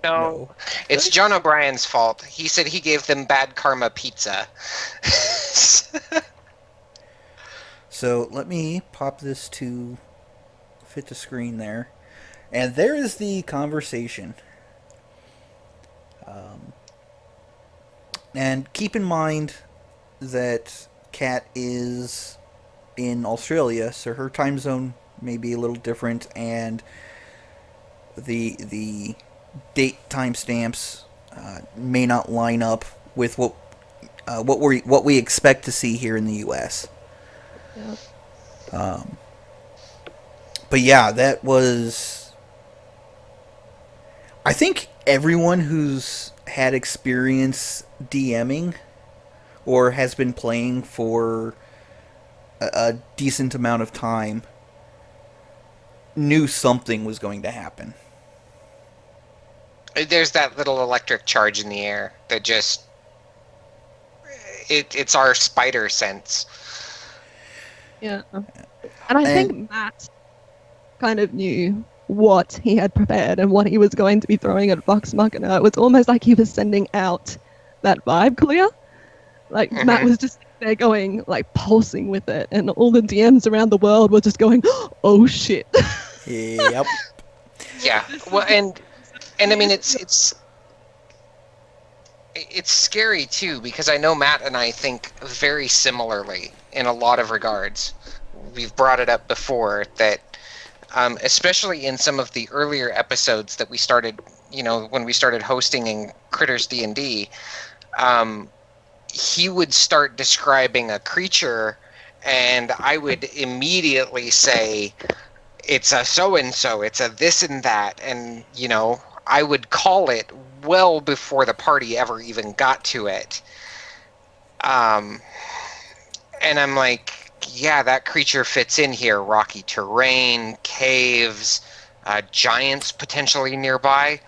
No. It's John O'Brien's fault. He said he gave them bad karma pizza. So let me pop this to fit the screen there. And there is the conversation. And keep in mind that Kat is in Australia, so her time zone may be a little different, and the date timestamps may not line up with what we expect to see here in the U.S. Yeah. But yeah, that was... I think everyone who's had experience DMing or has been playing for a decent amount of time knew something was going to happen. There's that little electric charge in the air that just... It's our spider sense. Yeah. And I think Matt kind of knew what he had prepared and what he was going to be throwing at Vox Machina. It was almost like he was sending out that vibe clear. Like, Matt was just there going, like, pulsing with it, and all the DMs around the world were just going, oh shit. Yep. Yeah. Well, and I mean, it's scary too, because I know Matt and I think very similarly in a lot of regards. We've brought it up before that, especially in some of the earlier episodes that we started, when we started hosting in Critters D&D, he would start describing a creature, and I would immediately say, it's a so-and-so, it's a this and that, and, I would call it well before the party ever even got to it. And I'm like, yeah, that creature fits in here. Rocky terrain, caves, giants potentially nearby.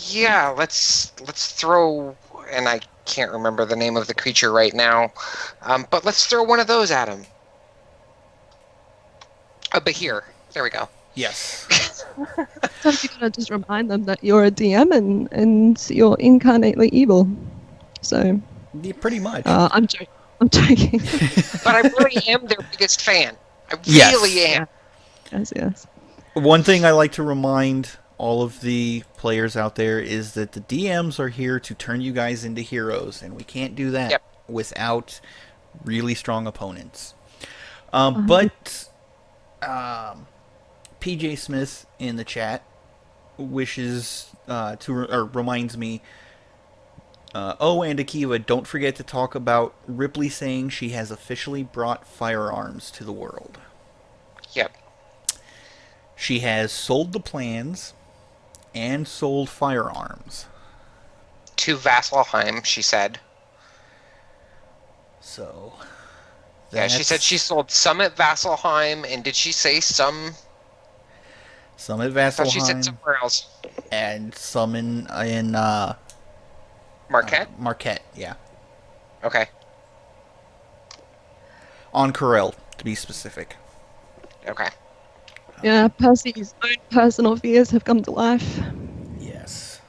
Yeah, let's throw, and I can't remember the name of the creature right now, but let's throw one of those at him. A Bahir. There we go. Yes. Sometimes you gotta just remind them that you're a DM and you're incarnately evil. So. Yeah, pretty much. I'm joking. I'm joking. But I really am their biggest fan. I really am. Yes. One thing I like to remind all of the players out there is that the DMs are here to turn you guys into heroes, and we can't do that without really strong opponents. But PJ Smith in the chat wishes reminds me, and Akiva, don't forget to talk about Ripley saying she has officially brought firearms to the world. Yep. She has sold the plans and sold firearms. To Vasselheim, she said. So. Yeah, she said she sold some at Vasselheim, and did she say some? Some at Vasselheim. I thought she said somewhere else. And some in Marquette? Marquette, yeah. Okay. On Corel, to be specific. Okay. Yeah, Percy's own personal fears have come to life. Yes.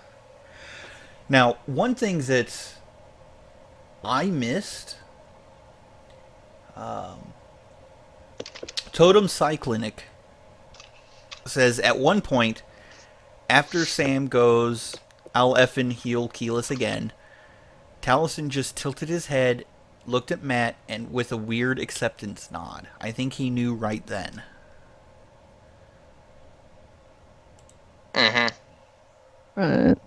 Now, one thing that I missed, Totem Cyclinic says at one point, after Sam goes, I'll effing heal Keyless again, Taliesin just tilted his head, looked at Matt, and with a weird acceptance nod. I think he knew right then. Right.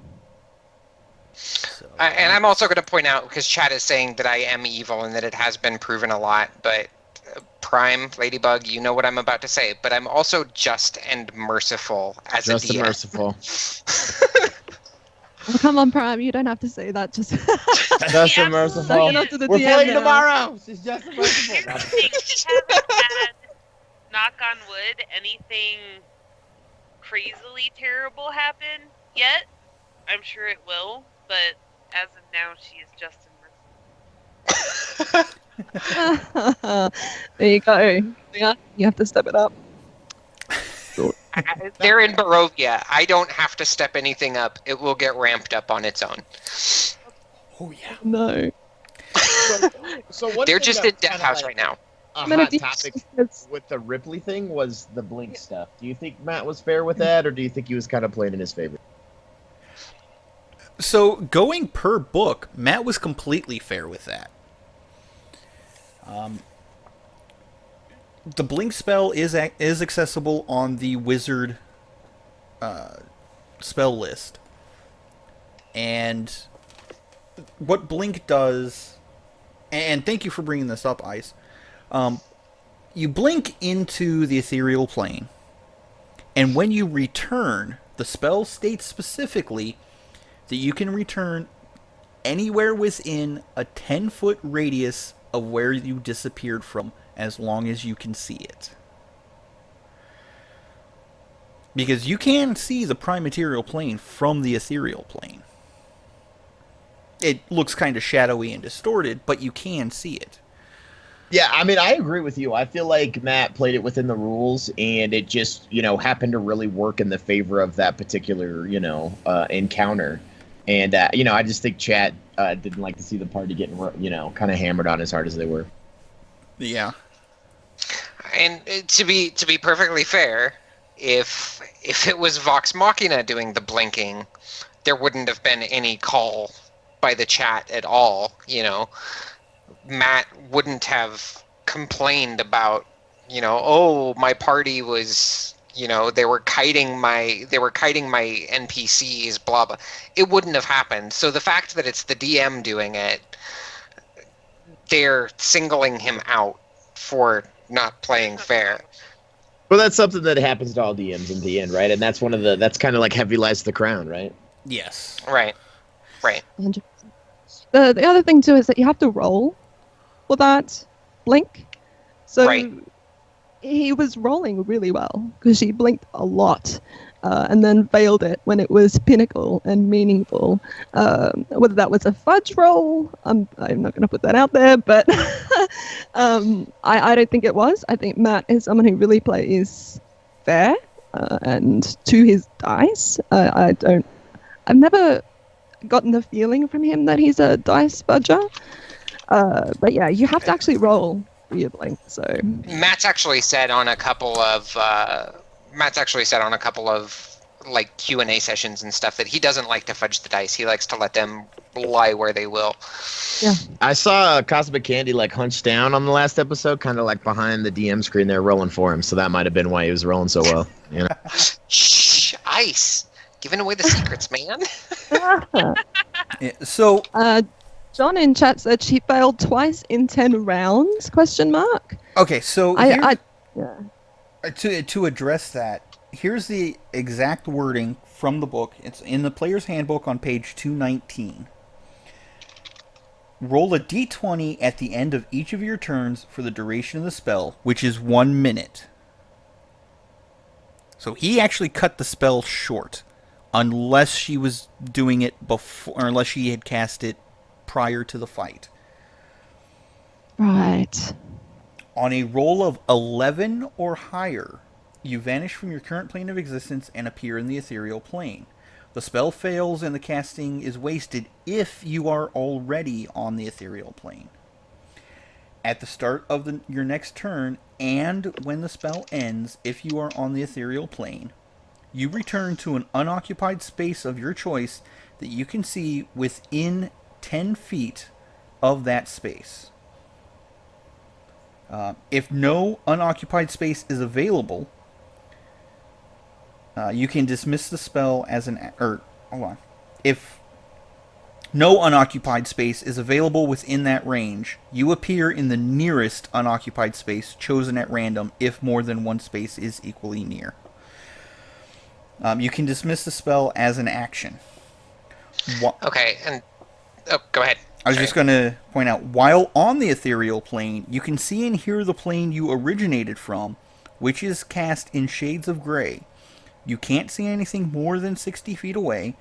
So, And I'm also going to point out, because Chad is saying that I am evil and that it has been proven a lot, but Prime, Ladybug, you know what I'm about to say, but I'm also just and merciful as a DM. Just and merciful. Oh, come on, Prime, you don't have to say that. Just and merciful. We're We're playing tomorrow. She's just and merciful. She hasn't had, knock on wood, anything crazily terrible happen yet. I'm sure it will, but as of now, she is just and merciful. There you go. Yeah, you have to step it up. They're in Barovia. I don't have to step anything up. It will get ramped up on its own. oh, yeah. No. So one They're thing just that in Death House right now. A Many hot topic it's- with the Ripley thing was the Blink stuff. Do you think Matt was fair with that, or do you think he was kind of playing in his favor? So, going per book, Matt was completely fair with that. The Blink spell is accessible on the Wizard spell list. And what Blink does, and thank you for bringing this up, Ice, you blink into the ethereal plane, and when you return, the spell states specifically that you can return anywhere within a 10-foot radius of where you disappeared from, as long as you can see it. Because you can see the prime material plane from the ethereal plane. It looks kind of shadowy and distorted, but you can see it. Yeah, I mean, I agree with you. I feel like Matt played it within the rules, and it just, happened to really work in the favor of that particular, encounter. And, I just think chat didn't like to see the party getting, kind of hammered on as hard as they were. Yeah. And to be perfectly fair, if it was Vox Machina doing the blinking, there wouldn't have been any call by the chat at all. Matt wouldn't have complained about, oh, my party was, they were kiting my NPCs, blah blah. It wouldn't have happened. So the fact that it's the DM doing it, they're singling him out for not playing fair. Well, that's something that happens to all DMs in the end, right? And that's that's kind of like Heavy Lies the Crown, right? Yes. Right. 100%. The other thing too is that you have to roll for that blink. So Right. he was rolling really well because he blinked a lot and then veiled it when it was pinnacle and meaningful. Whether that was a fudge roll, I'm not going to put that out there, but I don't think it was. I think Matt is someone who really plays fair and to his dice. I've never gotten the feeling from him that he's a dice fudger. But yeah, you have to actually roll for your blink. So Matt's actually said on a couple of like Q&A sessions and stuff that he doesn't like to fudge the dice. He likes to let them lie where they will. yeah, I saw Cosmic Candy like hunched down on the last episode, kind of like behind the DM screen there, rolling for him. So that might have been why he was rolling so well. Shh, Ice, giving away the secrets, man. Yeah, so John in chat said she failed twice in 10 rounds? ? okay, so Yeah. to address that, here's the exact wording from the book. It's in the player's handbook on page 219. Roll a d20 at the end of each of your turns for the duration of the spell, which is 1 minute. So he actually cut the spell short, unless she was doing it before, or unless she had cast it prior to the fight. Right. On a roll of 11 or higher, you vanish from your current plane of existence and appear in the ethereal plane. The spell fails and the casting is wasted if you are already on the ethereal plane. At the start of your next turn, and when the spell ends, if you are on the ethereal plane, you return to an unoccupied space of your choice that you can see within 10 feet of that space. If no unoccupied space is available, you can dismiss the spell as hold on. If no unoccupied space is available within that range, you appear in the nearest unoccupied space chosen at random if more than one space is equally near. You can dismiss the spell as an action. Okay, and go ahead. I was just going to point out, while on the ethereal plane, you can see and hear the plane you originated from, which is cast in shades of gray. You can't see anything more than 60 feet away.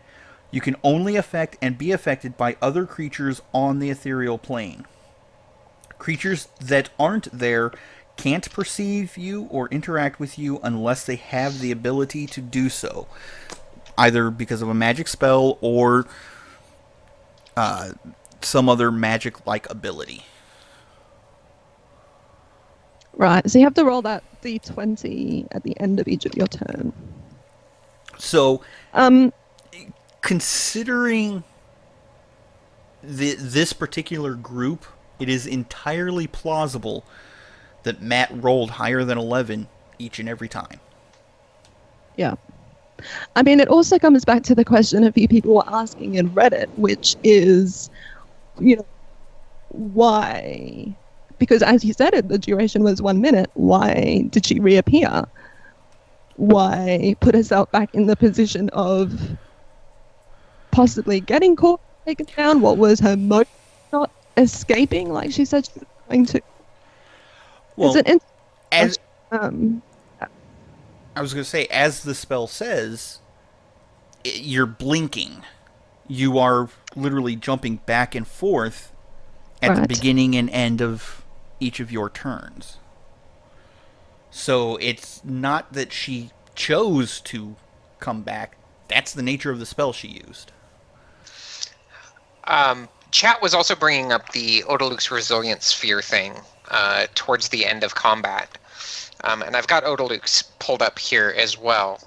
You can only affect and be affected by other creatures on the ethereal plane. Creatures that aren't there can't perceive you or interact with you unless they have the ability to do so, either because of a magic spell or some other magic-like ability. Right. So you have to roll that d20 at the end of each of your turn. So, considering this particular group, it is entirely plausible that Matt rolled higher than 11 each and every time. Yeah. I mean, it also comes back to the question a few people were asking in Reddit, which is, why? Because as you said, the duration was 1 minute. Why did she reappear? Why put herself back in the position of possibly getting caught, taken down? What was her motive? Not escaping like she said she was going to. Well, I was going to say, as the spell says, you're blinking. You are literally jumping back and forth at the beginning and end of each of your turns. So it's not that she chose to come back. That's the nature of the spell she used. Chat was also bringing up the Odaluk's Resilient Sphere thing towards the end of combat. And I've got Odaluk's pulled up here as well.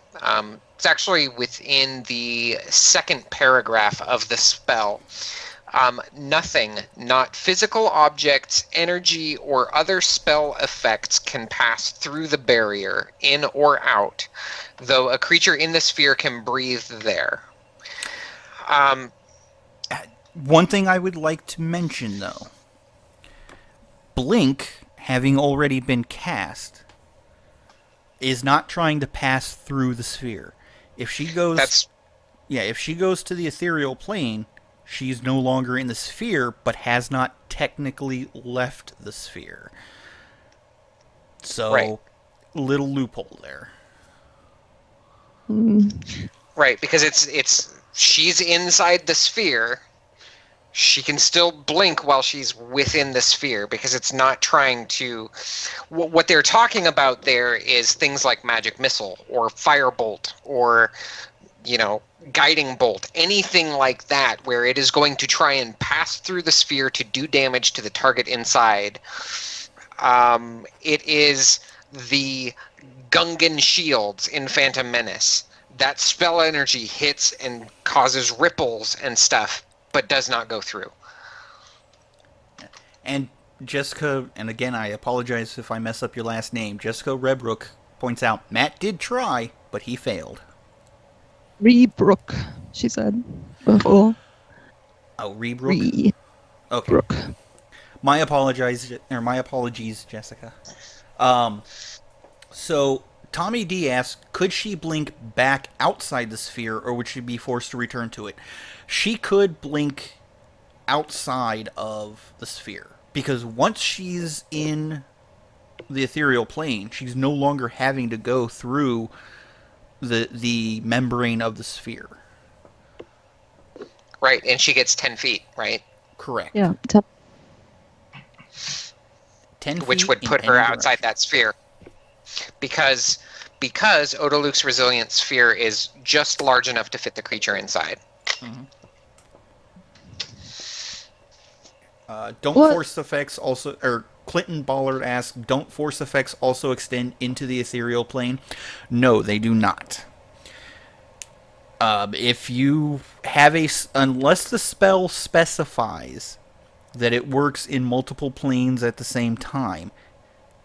It's actually within the second paragraph of the spell. Nothing, not physical objects, energy, or other spell effects can pass through the barrier, in or out, though a creature in the sphere can breathe there. One thing I would like to mention, though. Blink, having already been cast, is not trying to pass through the sphere. If she goes... if she goes to the ethereal plane, she's no longer in the sphere, but has not technically left the sphere. So, little loophole there. Right, because she's inside the sphere. She can still blink while she's within the sphere because it's not trying to... What they're talking about there is things like magic missile or firebolt or, guiding bolt, anything like that where it is going to try and pass through the sphere to do damage to the target inside. It is the Gungan shields in Phantom Menace. That spell energy hits and causes ripples and stuff, but does not go through. And Jessica, and again, I apologize if I mess up your last name, Jessica Rebrook points out, Matt did try, but he failed. Rebrook, she said before. Oh, Rebrook? Okay. Brook. My apologies, Jessica. So, Tommy D asks, could she blink back outside the sphere, or would she be forced to return to it? She could blink outside of the sphere, because once she's in the ethereal plane, she's no longer having to go through the membrane of the sphere. Right, and she gets 10 feet, right? Correct. Yeah. 10 feet, which would put her outside that sphere. Because Odaluk's Resilient Sphere is just large enough to fit the creature inside. Mm-hmm. Don't force effects also... Or Clinton Ballard asks, don't force effects also extend into the ethereal plane? No, they do not. If you have unless the spell specifies that it works in multiple planes at the same time,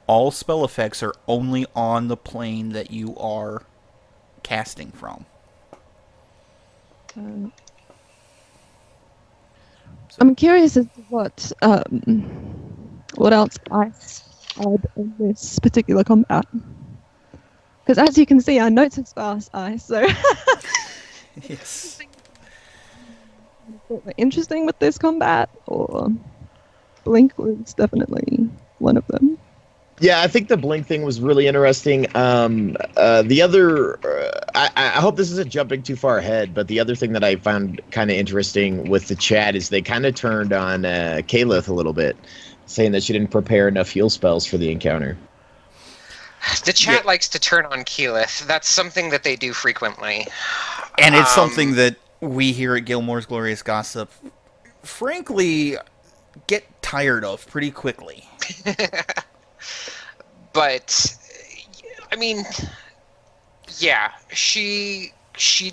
all spell effects are only on the plane that you are casting from. I'm curious as to what else Ice had in this particular combat. Because as you can see, our notes are sparse, Ice, so... Yes. Interesting with this combat, or Blink was definitely one of them. Yeah, I think the blink thing was really interesting. The other, I hope this isn't jumping too far ahead, but the other thing that I found kind of interesting with the chat is they kind of turned on Kalith a little bit, saying that she didn't prepare enough heal spells for the encounter. The chat likes to turn on Keyleth. That's something that they do frequently. And it's something that we here at Gilmore's Glorious Gossip, frankly, get tired of pretty quickly. But, I mean, yeah, she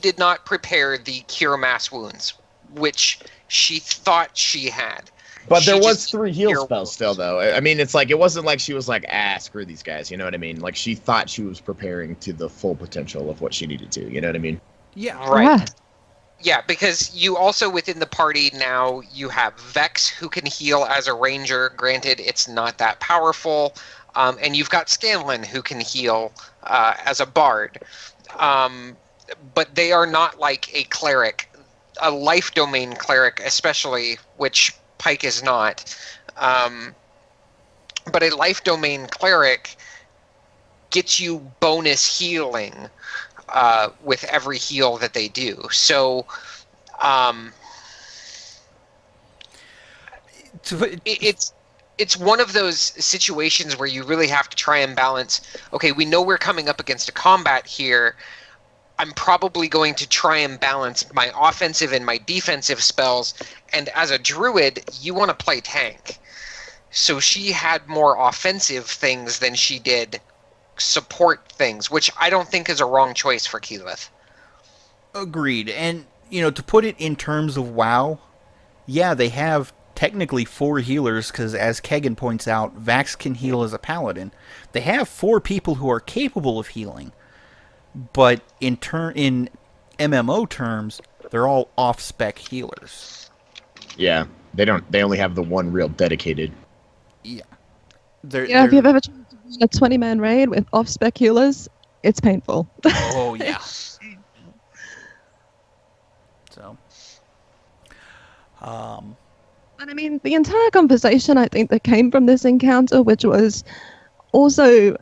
did not prepare the Cure Mass Wounds, which she thought she had. But there was 3 heal spells still, though. I mean, it's like, it wasn't like she was like, screw these guys, you know what I mean? Like, she thought she was preparing to the full potential of what she needed to, you know what I mean? Yeah, right. Yeah, because you also, within the party now, you have Vex, who can heal as a ranger. Granted, it's not that powerful. And you've got Scanlan, who can heal as a bard. But they are not like a cleric, a life domain cleric especially, which Pike is not. But a life domain cleric gets you bonus healing with every heal that they do. So it's one of those situations where you really have to try and balance, okay, we know we're coming up against a combat here. I'm probably going to try and balance my offensive and my defensive spells. And as a druid, you want to play tank. So she had more offensive things than she did support things, which I don't think is a wrong choice for Keyleth. Agreed. And, to put it in terms of WoW, yeah, they have technically 4 healers, because as Kegan points out, Vax can heal as a paladin. They have 4 people who are capable of healing, but in MMO terms, they're all off-spec healers. Yeah, they only have the one real dedicated. Yeah. If you've ever tried to run a 20-man raid with off-spec healers, it's painful. Oh, yeah. So... And I mean, the entire conversation, I think, that came from this encounter, which was also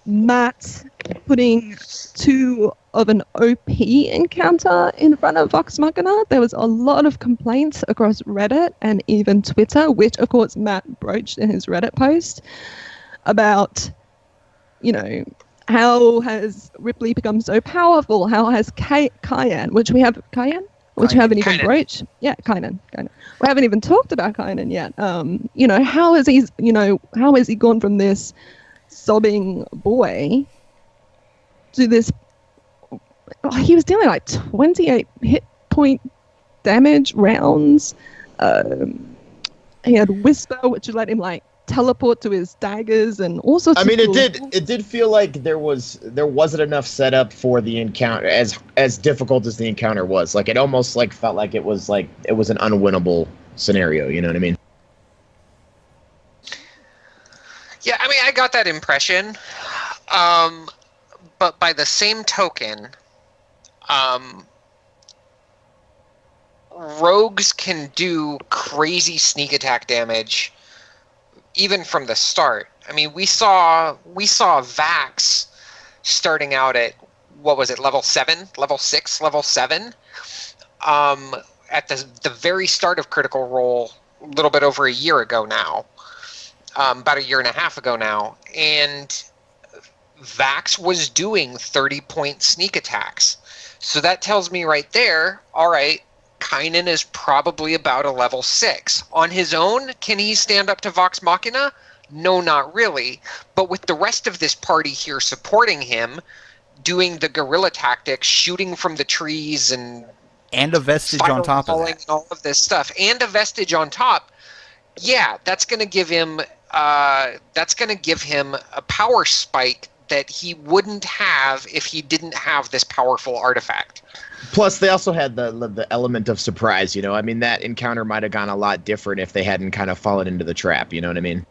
Matt putting 2 of an OP encounter in front of Vox Machina. There was a lot of complaints across Reddit and even Twitter, which, of course, Matt broached in his Reddit post about, how has Ripley become so powerful? How has Cayenne, which we have... Cayenne? Which we haven't even broached. Yeah, Kynan. We haven't even talked about Kynan yet. How has he gone from this sobbing boy to this... he was dealing like 28 hit point damage rounds. He had Whisper, which let him teleport to his daggers and all sorts of it did feel like there wasn't enough setup for the encounter, as difficult as the encounter was. It almost felt like it was an unwinnable scenario, you know what I mean? Yeah, I mean, I got that impression. But by the same token, rogues can do crazy sneak attack damage even from the start. I mean, we saw Vax starting out at, what was it, level 7, level 6, level 7, at the very start of Critical Role, a little bit over a year ago now, about a year and a half ago now, and Vax was doing 30-point sneak attacks. So that tells me right there, all right, Kynan is probably about a level 6. On his own, can he stand up to Vox Machina? No, not really. But with the rest of this party here supporting him, doing the guerrilla tactics, shooting from the trees and a vestige on top of that, and all of this stuff, and a vestige on top, yeah, that's going to give him a power spike that he wouldn't have if he didn't have this powerful artifact. Plus, they also had the element of surprise, I mean, that encounter might have gone a lot different if they hadn't kind of fallen into the trap, you know what I mean?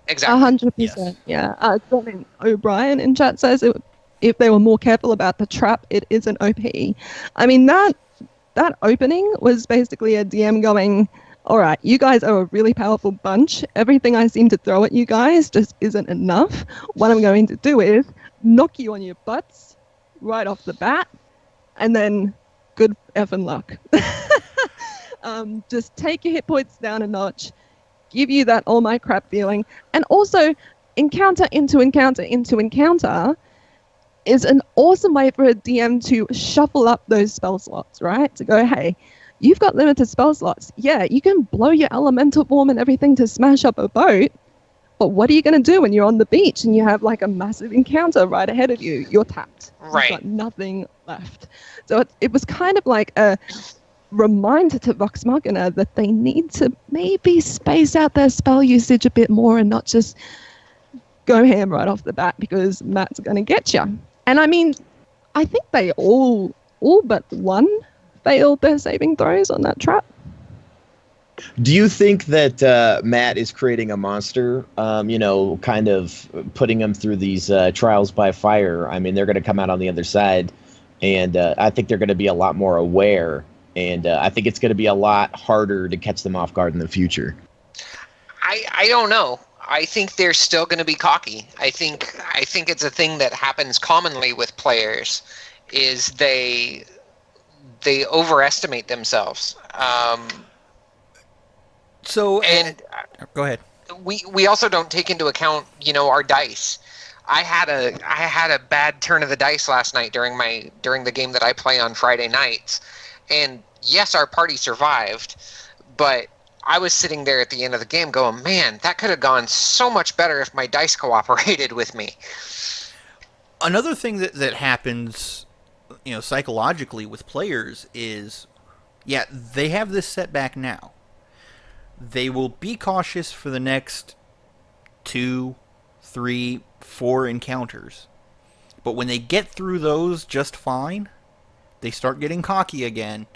Exactly. 100%, yes. Yeah. O'Brien in chat says if they were more careful about the trap, it is an OP. I mean, that opening was basically a DM going, all right, you guys are a really powerful bunch. Everything I seem to throw at you guys just isn't enough. What I'm going to do is knock you on your butts right off the bat, and then good effing luck. Just take your hit points down a notch, give you that all my crap feeling, and also encounter into encounter into encounter is an awesome way for a DM to shuffle up those spell slots, right? To go, hey, you've got limited spell slots. Yeah, you can blow your elemental form and everything to smash up a boat, but what are you going to do when you're on the beach and you have a massive encounter right ahead of you? You're tapped. Right. You've got nothing left. So it was kind of like a reminder to Vox Machina that they need to maybe space out their spell usage a bit more and not just go ham right off the bat because Matt's going to get you. And I mean, I think they all but one failed their saving throws on that trap. Do you think that Matt is creating a monster, kind of putting them through these trials by fire? I mean, they're going to come out on the other side, and I think they're going to be a lot more aware, and I think it's going to be a lot harder to catch them off guard in the future. I don't know. I think they're still going to be cocky. I think it's a thing that happens commonly with players, is they overestimate themselves. So, and go ahead. we also don't take into account, our dice. I had a bad turn of the dice last night during the game that I play on Friday nights, and yes, our party survived, but I was sitting there at the end of the game going, man, that could have gone so much better if my dice cooperated with me. Another thing that happens, psychologically with players is, yeah, they have this setback now. They will be cautious for the next 2, 3, 4 encounters. But when they get through those just fine, they start getting cocky again,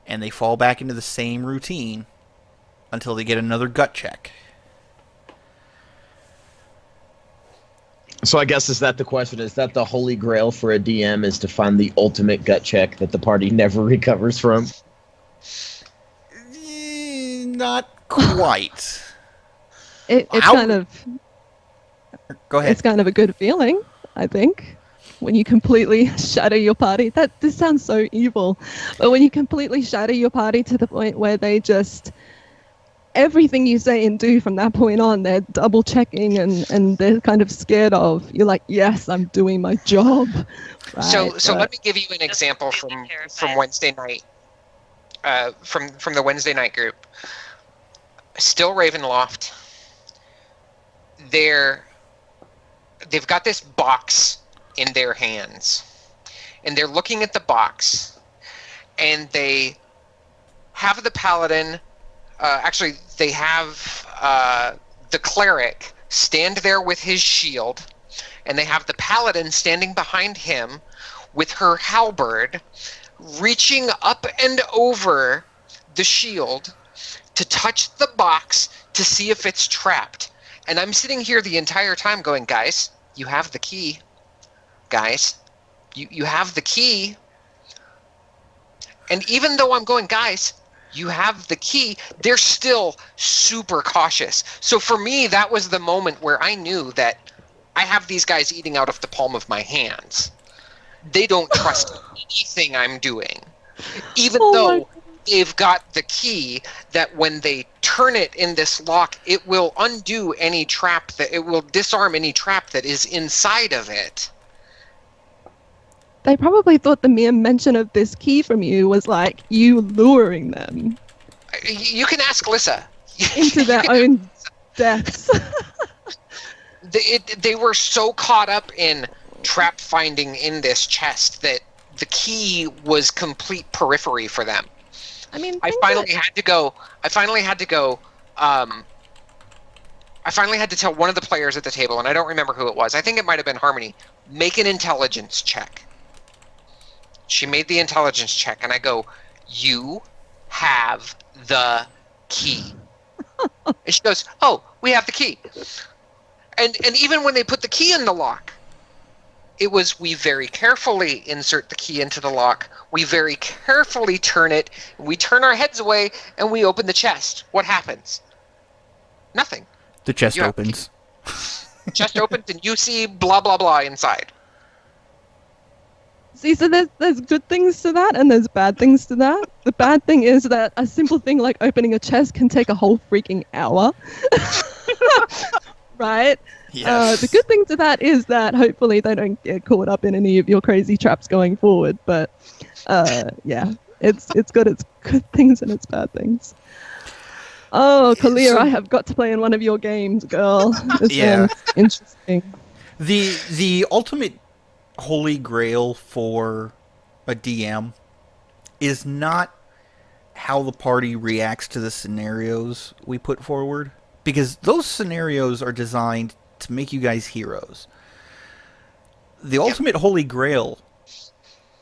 and they fall back into the same routine until they get another gut check. So I guess, is that the question? Is that the holy grail for a DM, is to find the ultimate gut check that the party never recovers from? Not quite. It's kind of... Go ahead. It's kind of a good feeling, I think, when you completely shatter your party. This sounds so evil, but when you completely shatter your party to the point where they just... everything you say and do from that point on, they're double checking and they're kind of scared of. You're like, yes, I'm doing my job. Right, So let me give you an example from Wednesday night. From the Wednesday night group. Still Ravenloft. They've got this box in their hands, and they're looking at the box, and they have the paladin. Actually, they have the cleric stand there with his shield, and they have the paladin standing behind him with her halberd, reaching up and over the shield to touch the box to see if it's trapped. And I'm sitting here the entire time going, guys, you have the key. Guys, you have the key. And even though I'm going, guys, you have the key, they're still super cautious. So for me, that was the moment where I knew that I have these guys eating out of the palm of my hands. They don't trust anything I'm doing. Even though they've got the key that when they turn it in this lock, it will undo any trap, that it will disarm any trap that is inside of it. They probably thought the mere mention of this key from you was like you luring them. You can ask Lissa. Into their own deaths. They were so caught up in trap finding in this chest that the key was complete periphery for them. I mean, I finally had to tell one of the players at the table, and I don't remember who it was. I think it might have been Harmony. Make an intelligence check. She made the intelligence check, and I go, you have the key. And she goes, oh, we have the key. And even when they put the key in the lock, it was, we very carefully insert the key into the lock. We very carefully turn it. We turn our heads away, and we open the chest. What happens? Nothing. The chest opens. Chest opens, and you see blah, blah, blah inside. See, so there's good things to that, and there's bad things to that. The bad thing is that a simple thing like opening a chest can take a whole freaking hour. Right? Yes. The good thing to that is that hopefully they don't get caught up in any of your crazy traps going forward. But yeah, it's got its good things and its bad things. Oh, Kalia, I have got to play in one of your games, girl. This sounds interesting. The ultimate holy grail for a DM is not how the party reacts to the scenarios we put forward, because those scenarios are designed to make you guys heroes. The ultimate holy grail,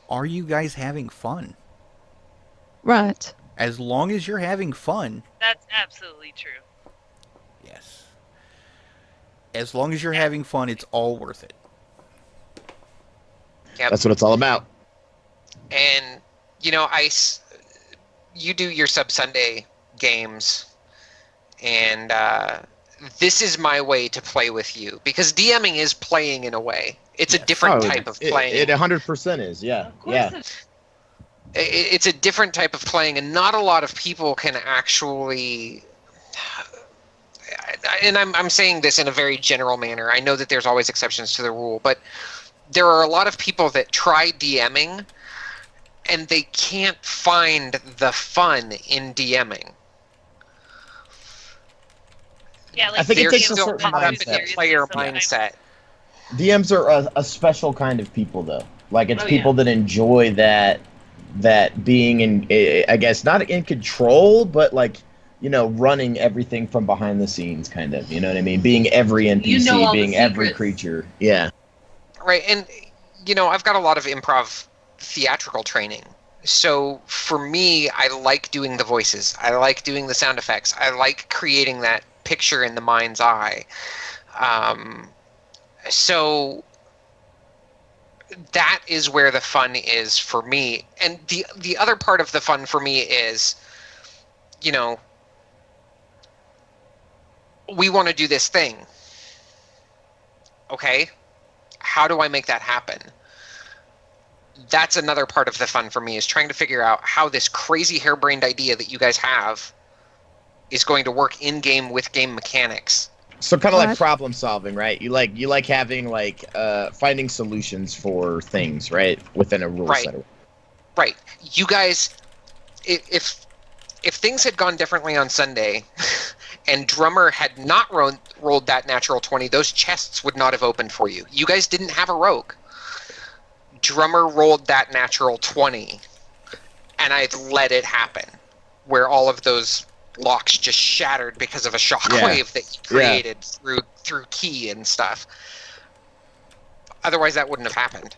are you guys having fun? Right. As long as you're having fun. That's absolutely true. Yes. As long as you're having fun, it's all worth it. Yep. That's what it's all about. And, you do your Sub-Sunday games, and this is my way to play with you. Because DMing is playing in a way. It's a different type of playing. It 100% is, yeah. Yeah. It's a different type of playing, and not a lot of people can actually... and I'm saying this in a very general manner. I know that there's always exceptions to the rule, but there are a lot of people that try DMing and they can't find the fun in DMing. Yeah, like I think it They're takes a still certain caught up in mindset. the player Sometimes. mindset. DMs are a special kind of people, though. Like, it's Oh, people that enjoy that being in, I guess, not in control, but like, running everything from behind the scenes, kind of. You know what I mean? Being every NPC, all the being every secrets. creature. Yeah. Right, and I've got a lot of improv theatrical training. So for me, I like doing the voices. I like doing the sound effects. I like creating that picture in the mind's eye. So that is where the fun is for me. And the other part of the fun for me is, we want to do this thing. Okay? How do I make that happen? That's another part of the fun for me, is trying to figure out how this crazy harebrained idea that you guys have is going to work in game with game mechanics. So kind of like Right. problem solving, right? You like having finding solutions for things, right? Within a rule Right. set. Right. You guys, if things had gone differently on Sunday and Drummer had not rolled that natural 20, those chests would not have opened for you. You guys didn't have a rogue. Drummer rolled that natural 20, and I let it happen, where all of those locks just shattered because of a shockwave that he created through key and stuff. Otherwise, that wouldn't have happened.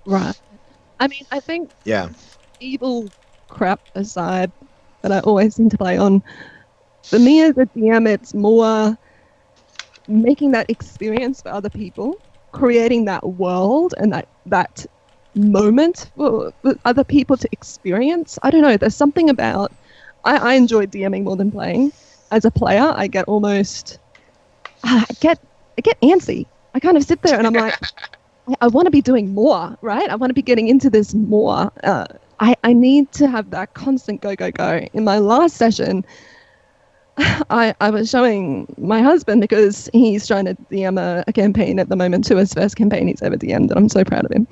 Right. I mean, I think Yeah. evil crap aside that I always seem to play on, for me as a DM, it's more making that experience for other people, creating that world and that moment for other people to experience. I don't know, there's something about, I enjoy DMing more than playing. As a player, I get almost, I get antsy. I kind of sit there and I'm like, I want to be doing more, right? I want to be getting into this more. I need to have that constant go, go, go. In my last session, I was showing my husband, because he's trying to DM a campaign at the moment too, his first campaign he's ever DM'd, and I'm so proud of him.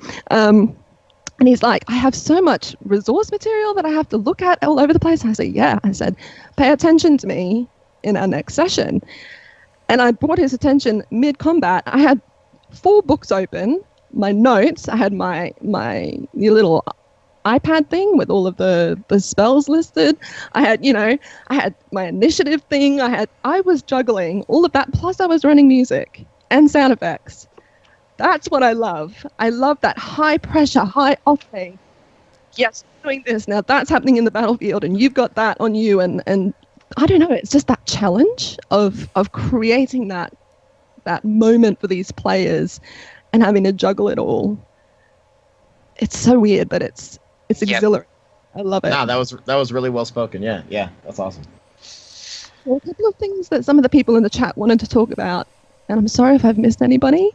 And he's like, I have so much resource material that I have to look at all over the place. And I said, yeah. I said, pay attention to me in our next session. And I brought his attention mid-combat. I had 4 books open, my notes. I had my little iPad thing with all of the spells listed. I had my initiative thing. I was juggling all of that. Plus I was running music and sound effects. That's what I love. I love that high pressure, high octane. Yes, doing this now. That's happening in the battlefield, and you've got that on you. And I don't know. It's just that challenge of creating that moment for these players, and having to juggle it all. It's so weird, but it's exhilarating. I love it. No, that was really well spoken. Yeah, that's awesome. Well, a couple of things that some of the people in the chat wanted to talk about, and I'm sorry if I've missed anybody.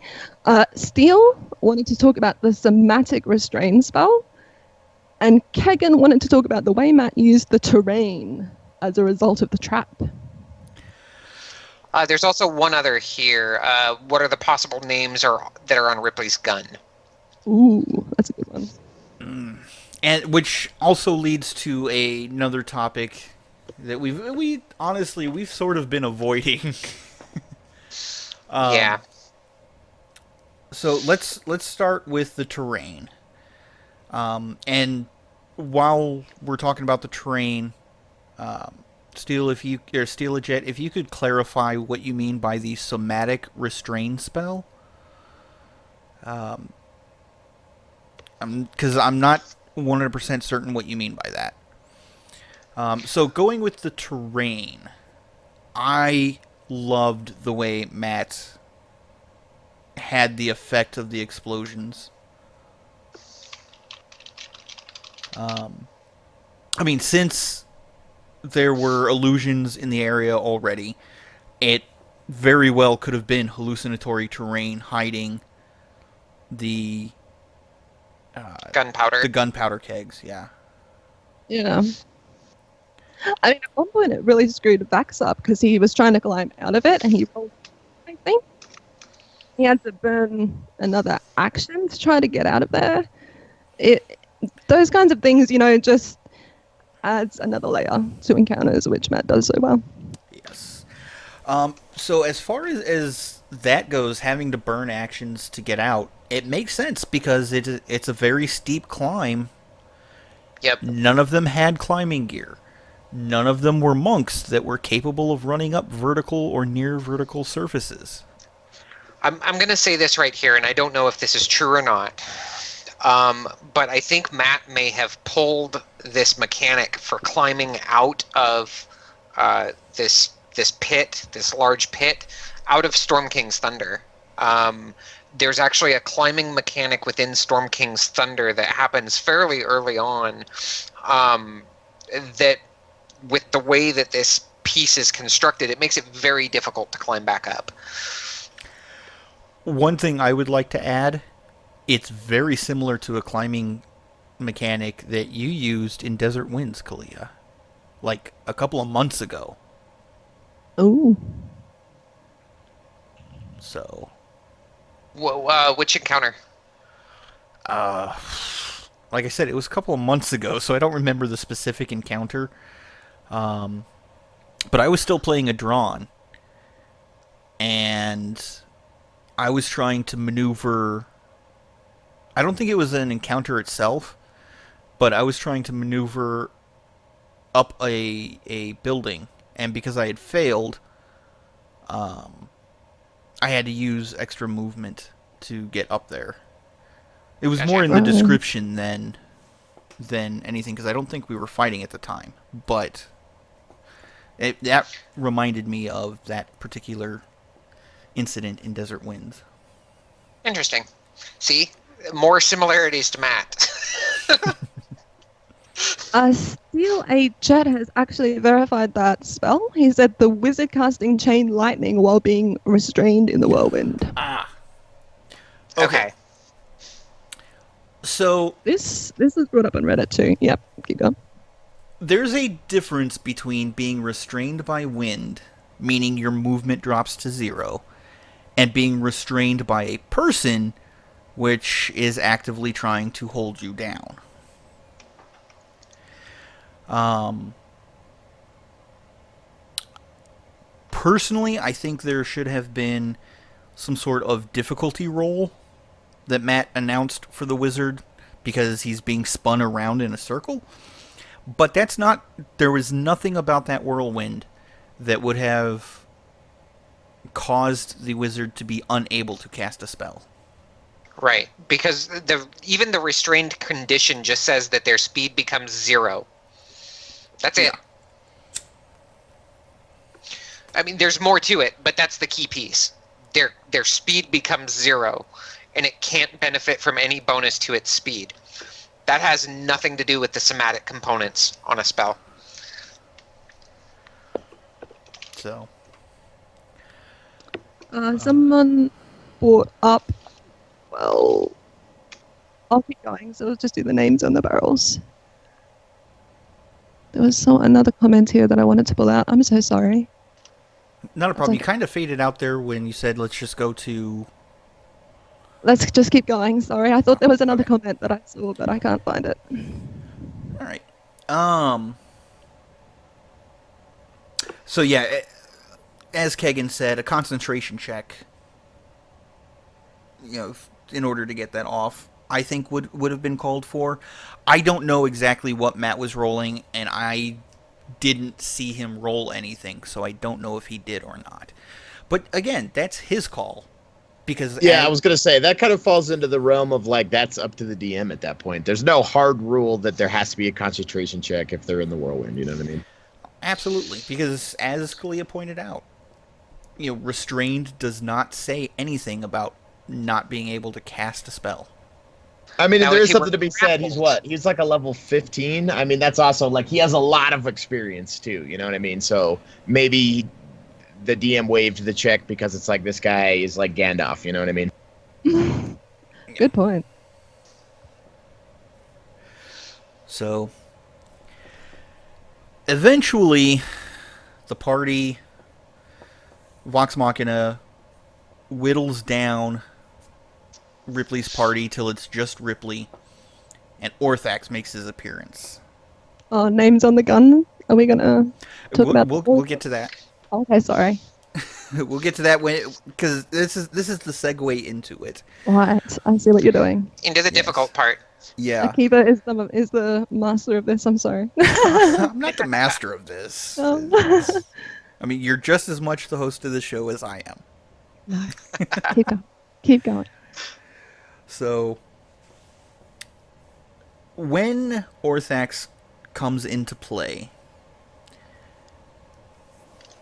Steele wanted to talk about the somatic restrain spell, and Kegan wanted to talk about the way Matt used the terrain as a result of the trap. There's also one other here. What are the possible names that are on Ripley's gun? Ooh, that's a good one. And which also leads to another topic that we've sort of been avoiding. Yeah. So let's start with the terrain. And while we're talking about the terrain, Steelajet, if you could clarify what you mean by the somatic restrain spell, because I'm not 100% certain what you mean by that. So going with the terrain, I loved the way Matt had the effect of the explosions. I mean, since there were illusions in the area already, it very well could have been hallucinatory terrain hiding the Gunpowder. gunpowder kegs, yeah. Yeah. I mean, at one point it really screwed Vax up because he was trying to climb out of it and he rolled, I think. He had to burn another action to try to get out of there. Those kinds of things, just adds another layer to encounters, which Matt does so well. Yes. So as far as that goes, having to burn actions to get out, it makes sense because it's a very steep climb. Yep. None of them had climbing gear. None of them were monks that were capable of running up vertical or near vertical surfaces. I'm going to say this right here, and I don't know if this is true or not, but I think Matt may have pulled this mechanic for climbing out of this pit, this large pit, out of Storm King's Thunder. There's actually a climbing mechanic within Storm King's Thunder that happens fairly early on, that with the way that this piece is constructed, it makes it very difficult to climb back up. One thing I would like to add, it's very similar to a climbing mechanic that you used in Desert Winds, Kalia, like a couple of months ago. Oh. So. Which encounter? Like I said, it was a couple of months ago, so I don't remember the specific encounter. But I was still playing a Drawn, and I was trying to maneuver. I don't think it was an encounter itself, but I was trying to maneuver up a building, and because I had failed, I had to use extra movement to get up there. It was more in the description than anything, because I don't think we were fighting at the time, but that reminded me of that particular incident in Desert Winds. Interesting. See? More similarities to Matt. Steel A Chat has actually verified that spell. He said the wizard casting chain lightning while being restrained in the whirlwind. Ah. Okay. So This is brought up on Reddit too. Yep, keep going. there's a difference between being restrained by wind, meaning your movement drops to 0, and being restrained by a person, which is actively trying to hold you down. Personally, I think there should have been some sort of difficulty roll that Matt announced for the wizard, because he's being spun around in a circle. But that's not... There was nothing about that whirlwind that would have caused the wizard to be unable to cast a spell. Right, because even the restrained condition just says that their speed becomes 0. That's it. I mean, there's more to it, but that's the key piece. Their speed becomes 0, and it can't benefit from any bonus to its speed. That has nothing to do with the somatic components on a spell. So... Someone brought up, well, I'll keep going, so let's just do the names on the barrels. There was another comment here that I wanted to pull out. I'm so sorry. Not a problem. You kind of faded out there when you said, let's just go to... Let's just keep going. Sorry, I thought there was another comment that I saw, but I can't find it. All right. So yeah, as Kegan said, a concentration check, in order to get that off, I think would have been called for. I don't know exactly what Matt was rolling, and I didn't see him roll anything, so I don't know if he did or not. But again, that's his call. Because I was going to say, that kind of falls into the realm of, that's up to the DM at that point. There's no hard rule that there has to be a concentration check if they're in the whirlwind, you know what I mean? Absolutely, because as Kalia pointed out, restrained does not say anything about not being able to cast a spell. I mean, there is something to be said. He's what? He's like a level 15. I mean, that's also, he has a lot of experience, too, you know what I mean? So maybe the DM waived the check because it's this guy is like Gandalf, you know what I mean? Good point. So, eventually, the party, Vox Machina, whittles down Ripley's party till it's just Ripley, and Orthax makes his appearance. Oh, names on the gun? Are we gonna talk about? We'll get to that. Okay, sorry. We'll get to that because this is the segue into it. Right, I see what you're doing. Into the difficult part. Yeah. Akiva is the master of this. I'm sorry. I'm not the master of this. Oh. I mean, you're just as much the host of the show as I am. No. Keep going. Keep going. So, when Orthax comes into play,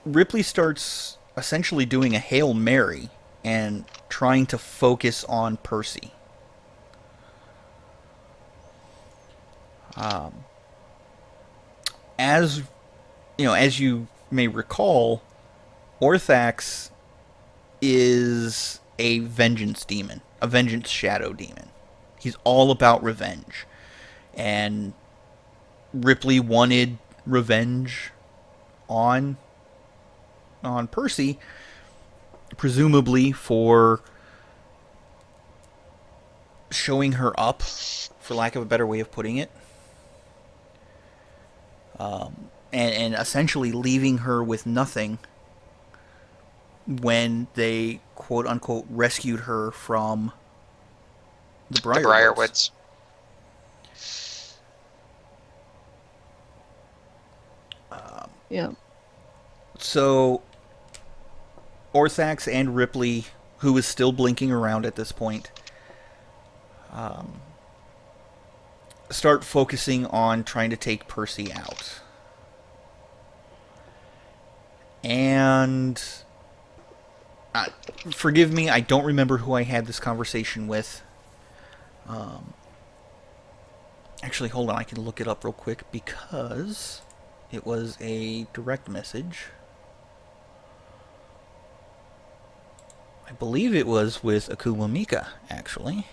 Ripley starts essentially doing a Hail Mary and trying to focus on Percy. As you may recall, Orthax is a vengeance demon, a vengeance shadow demon. He's all about revenge. And Ripley wanted revenge on Percy, presumably for showing her up, for lack of a better way of putting it. And essentially leaving her with nothing when they quote-unquote rescued her from the Briarwoods. Yeah. So Orthax and Ripley, who is still blinking around at this point, start focusing on trying to take Percy out. And forgive me, I don't remember who I had this conversation with. Actually, hold on, I can look it up real quick because it was a direct message. I believe it was with Akuma Mika, actually.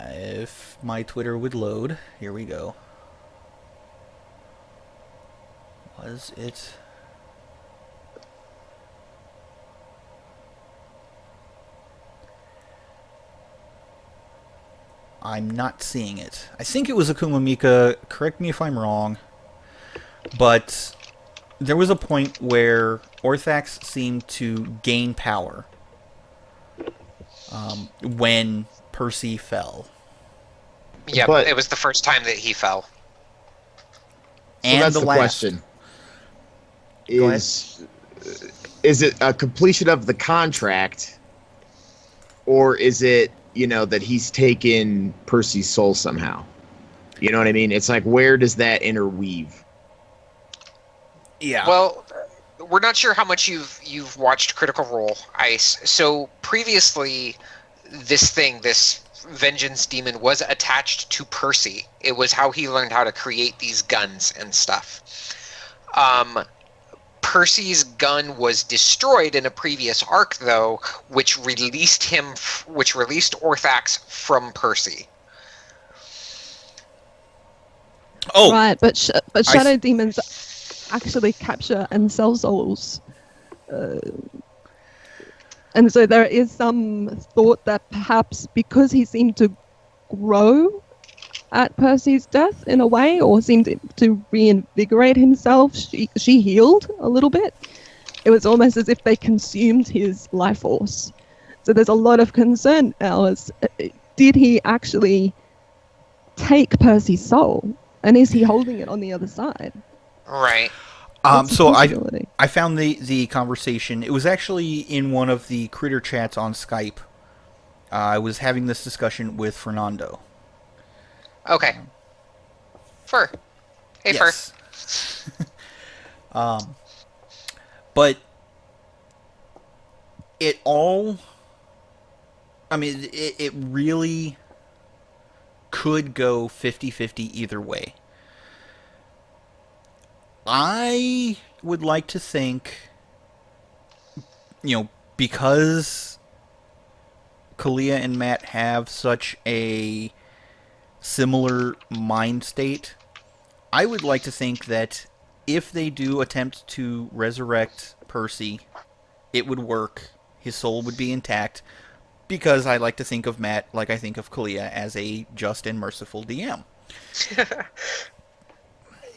If my Twitter would load, here we go. Was it? I'm not seeing it. I think it was Akuma Mika. Correct me if I'm wrong. But there was a point where Orthax seemed to gain power when Percy fell. Yeah, But- it was the first time that he fell. So And that's the the last. question. Go ahead. Is it a completion of the contract, or is it, that he's taken Percy's soul somehow? You know what I mean? It's like, where does that interweave? Yeah. Well, we're not sure how much you've watched Critical Role, Ice. So previously, this vengeance demon was attached to Percy. It was how he learned how to create these guns and stuff. Percy's gun was destroyed in a previous arc, though, which released Orthax from Percy. Oh, Right, but shadow demons actually capture and sell souls. And so there is some thought that perhaps because he seemed to grow at Percy's death in a way, or seemed to reinvigorate himself, she healed a little bit. It was almost as if they consumed his life force. So there's a lot of concern now as, did he actually take Percy's soul? And is he holding it on the other side? Right. That's a So possibility. I found the conversation. It was actually in one of the critter chats on Skype. I was having this discussion with Fernando. Okay. Fur. Hey, Yes. But it all, I mean, it really could go 50-50 either way. I would like to think, because Kalia and Matt have such a similar mind state. I would like to think that if they do attempt to resurrect Percy, it would work. His soul would be intact, because I like to think of Matt like I think of Kalia as a just and merciful DM.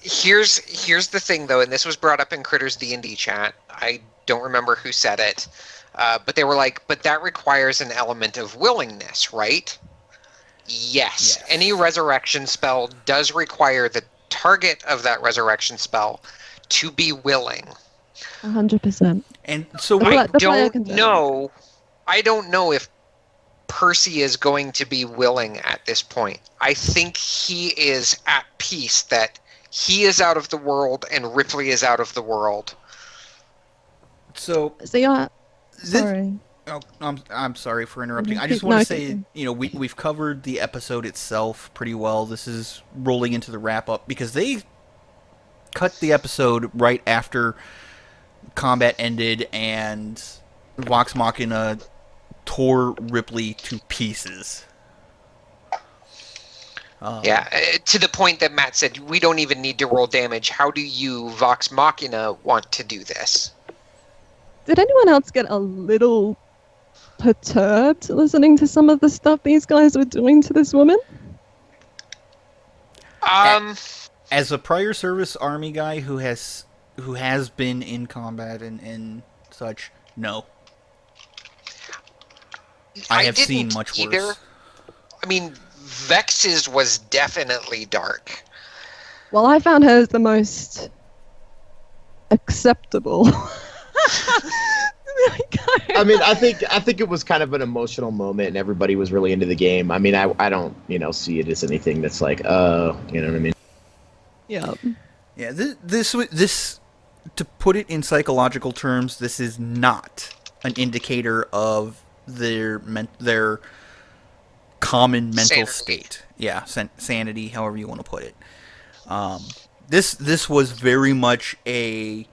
Here's the thing, though, and this was brought up in Critters D&D chat. I don't remember who said it, but they were like, but that requires an element of willingness, right? Yes. Any resurrection spell does require the target of that resurrection spell to be willing. 100%. And so I don't know if Percy is going to be willing at this point. I think he is at peace that he is out of the world and Ripley is out of the world. Sorry. Oh, I'm sorry for interrupting. I just want to say, we've covered the episode itself pretty well. This is rolling into the wrap-up, because they cut the episode right after combat ended and Vox Machina tore Ripley to pieces. To the point that Matt said, we don't even need to roll damage. How do you, Vox Machina, want to do this? Did anyone else get a little perturbed listening to some of the stuff these guys were doing to this woman? As a prior service army guy who has been in combat and such, no. I have seen much worse. I mean, Vex's was definitely dark. Well, I found hers the most acceptable. I mean, I think it was kind of an emotional moment, and everybody was really into the game. I mean, I don't see it as anything that's like, you know what I mean? Yeah. Yeah. This to put it in psychological terms, this is not an indicator of their common mental state. Yeah, sanity, however you want to put it. This was very much a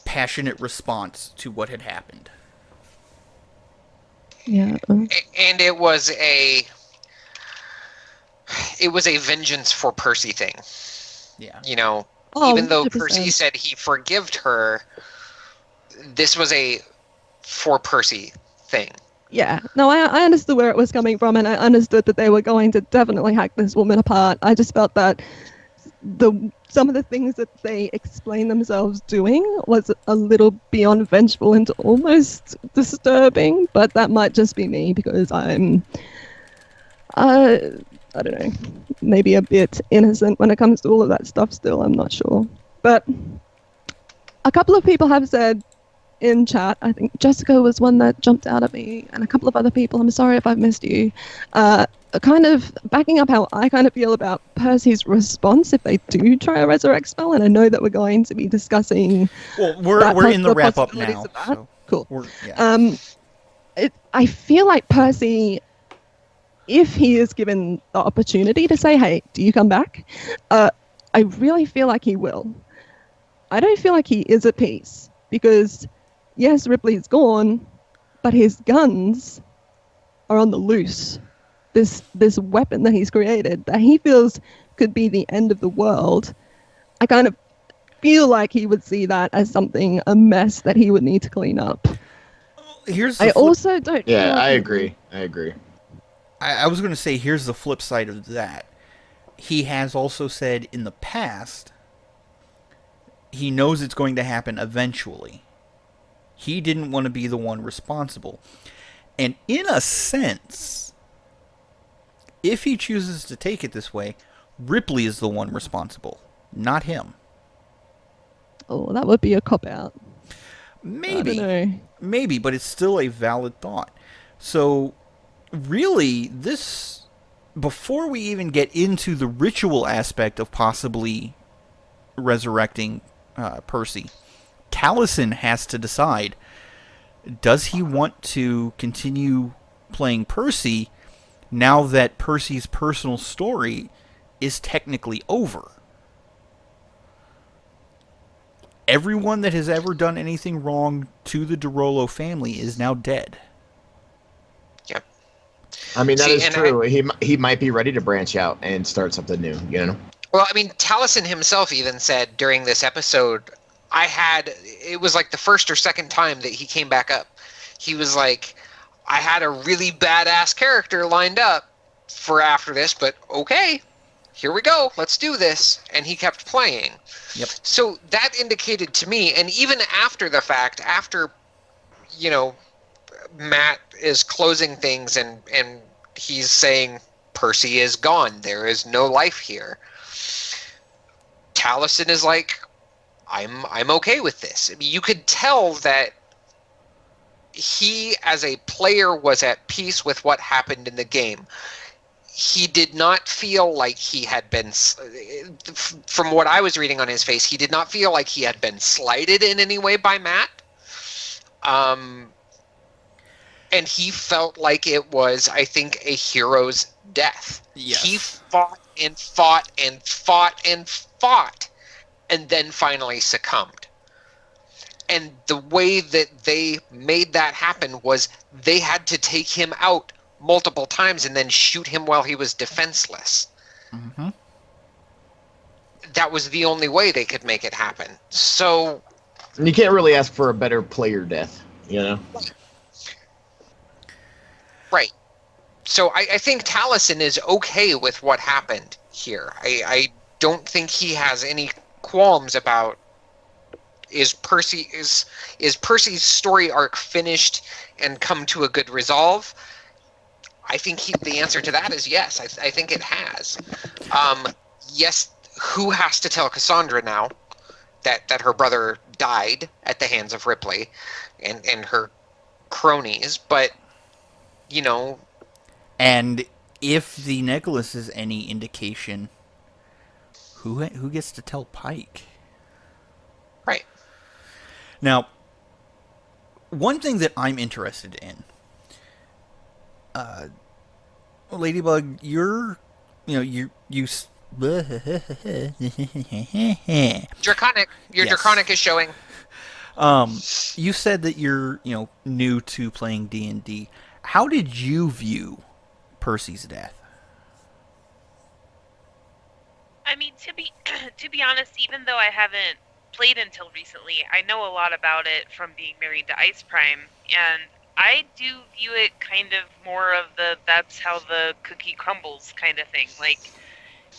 passionate response to what had happened. Yeah. And it was a vengeance for Percy thing. Yeah. Even though 100%. Percy said he forgived her, this was a for Percy thing. Yeah. No, I understood where it was coming from, and I understood that they were going to definitely hack this woman apart. I just felt that some of the things that they explained themselves doing was a little beyond vengeful and almost disturbing, but that might just be me because I'm, I don't know, maybe a bit innocent when it comes to all of that stuff still, I'm not sure. But a couple of people have said in chat, I think Jessica was one that jumped out at me, and a couple of other people, I'm sorry if I've missed you, kind of backing up how I kind of feel about Percy's response if they do try a resurrect spell, and I know that we're going to be discussing. Well, we're in the wrap up now. So cool. I feel like Percy, if he is given the opportunity to say, "Hey, do you come back?" I really feel like he will. I don't feel like he is at peace because, yes, Ripley's gone, but his guns are on the loose. This weapon that he's created that he feels could be the end of the world, I kind of feel like he would see that as a mess that he would need to clean up. I also don't. Yeah, I agree. I was going to say, here's the flip side of that. He has also said in the past, he knows it's going to happen eventually. He didn't want to be the one responsible. And in a sense, if he chooses to take it this way, Ripley is the one responsible, not him. Oh, that would be a cop-out. Maybe. I don't know. Maybe, but it's still a valid thought. So, really, before we even get into the ritual aspect of possibly resurrecting Percy, Taliesin has to decide, does he want to continue playing Percy now that Percy's personal story is technically over? Everyone that has ever done anything wrong to the DeRollo family is now dead. Yep. I mean, that See, is true. He might be ready to branch out and start something new, you know? Well, I mean, Taliesin himself even said during this episode, it was like the first or second time that he came back up. He was like, I had a really badass character lined up for after this, but okay, here we go, let's do this. And he kept playing. Yep. So that indicated to me, and even after the fact, after, you know, Matt is closing things and he's saying, Percy is gone, there is no life here. Taliesin is like, I'm okay with this. I mean, you could tell that he, as a player, was at peace with what happened in the game. He did not feel like he had been, from what I was reading on his face, he did not feel like he had been slighted in any way by Matt. And he felt like it was, I think, a hero's death. Yes. He fought and fought and fought and fought, and then finally succumbed. And the way that they made that happen was they had to take him out multiple times and then shoot him while he was defenseless. Mm-hmm. That was the only way they could make it happen. So And you can't really ask for a better player death, you know? Right. So I think Taliesin is okay with what happened here. I don't think he has any qualms about is Percy's story arc finished and come to a good resolve. I think the answer to that is yes. I think it has. Yes, who has to tell Cassandra now that her brother died at the hands of Ripley and her cronies? But, you know... And if the necklace is any indication, who gets to tell Pike? Right. Now, one thing that I'm interested in, Ladybug, you're Draconic. Your Yes. Draconic is showing. You said that you're, new to playing D&D. How did you view Percy's death? I mean, to be honest, even though I haven't played until recently, I know a lot about it from being married to Ice Prime, and I do view it kind of more of that's how the cookie crumbles kind of thing. Like,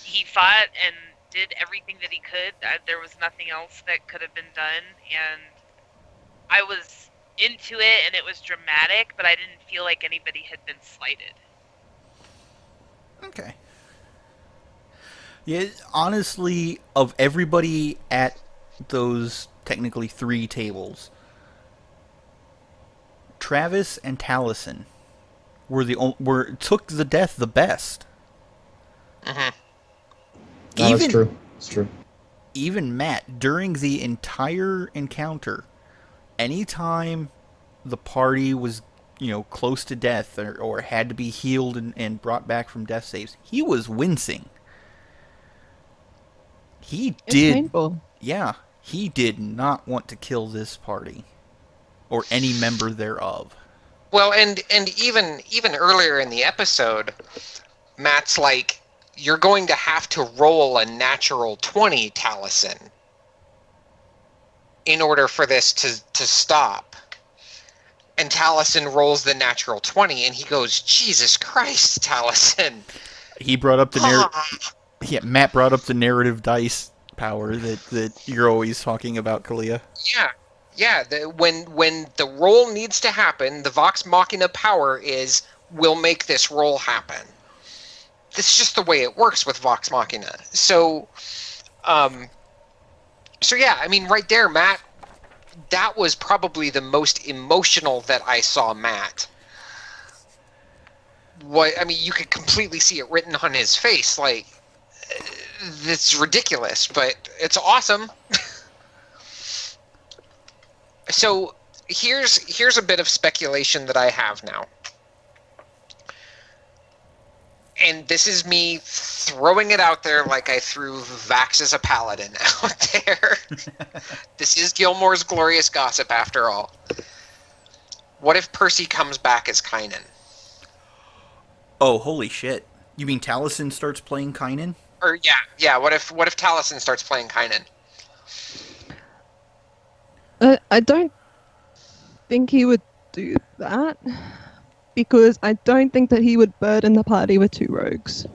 he fought and did everything that he could. There was nothing else that could have been done, and I was into it, and it was dramatic, but I didn't feel like anybody had been slighted. Okay. Yeah, honestly, of everybody at those technically 3 tables, Travis and Taliesin took the death the best. Mm-hmm. That's true. It's true. Even Matt, during the entire encounter, anytime the party was, close to death or had to be healed and brought back from death saves, he was wincing. It's painful. Yeah, he did not want to kill this party or any member thereof. Well, and even earlier in the episode, Matt's like, you're going to have to roll a natural 20, Taliesin, in order for this to stop. And Taliesin rolls the natural 20, and he goes, Jesus Christ, Taliesin. He brought up the Yeah, Matt brought up the narrative dice power that you're always talking about, Kalia. Yeah. When the roll needs to happen, the Vox Machina power is, we'll make this roll happen. That's just the way it works with Vox Machina. So yeah, I mean, right there, Matt, that was probably the most emotional that I saw Matt. You could completely see it written on his face, like, it's ridiculous, but it's awesome. So here's a bit of speculation that I have now. And this is me throwing it out there like I threw Vax as a paladin out there. This is Gilmore's glorious gossip after all. What if Percy comes back as Kynan? Oh, holy shit! You mean Taliesin starts playing Kynan? Or yeah. What if Taliesin starts playing Kynan? I don't think he would do that because I don't think that he would burden the party with 2 rogues.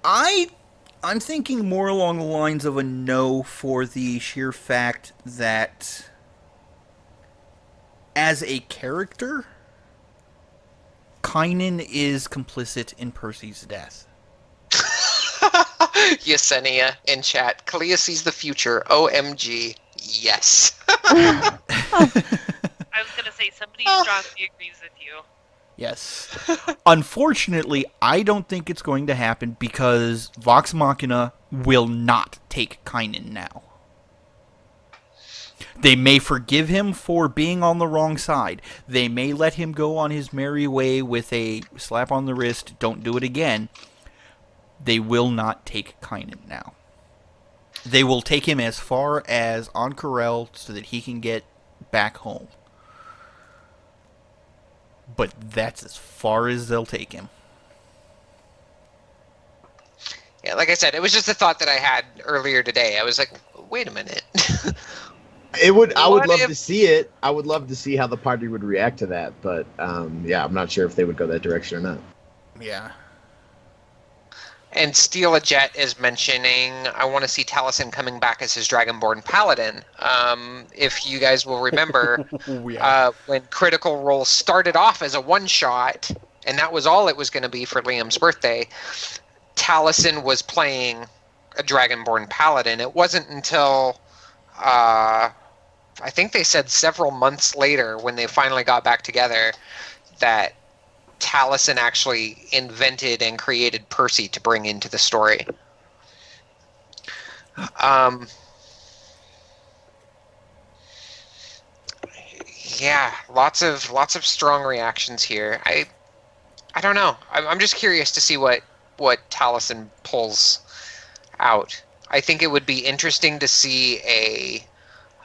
I'm thinking more along the lines of a no for the sheer fact that as a character, Kynan is complicit in Percy's death. Yesenia in chat. Kalia sees the future. OMG. Yes. I was going to say, somebody strongly agrees with you. Yes. Unfortunately, I don't think it's going to happen because Vox Machina will not take Kynan now. They may forgive him for being on the wrong side. They may let him go on his merry way with a slap on the wrist, don't do it again. They will not take Kynan now. They will take him as far as Ank'Harel so that he can get back home. But that's as far as they'll take him. Yeah, like I said, it was just a thought that I had earlier today. I was like, wait a minute. I would love if- to see it. I would love to see how the party would react to that. But yeah, I'm not sure if they would go that direction or not. Yeah. And Steal a Jet is mentioning, I want to see Taliesin coming back as his Dragonborn Paladin. If you guys will remember, when Critical Role started off as a one-shot, and that was all it was going to be for Liam's birthday, Taliesin was playing a Dragonborn Paladin. It wasn't until, I think they said several months later, when they finally got back together, that Taliesin actually invented and created Percy to bring into the story. Yeah, lots of strong reactions here. I don't know. I'm just curious to see what Taliesin pulls out. I think it would be interesting to see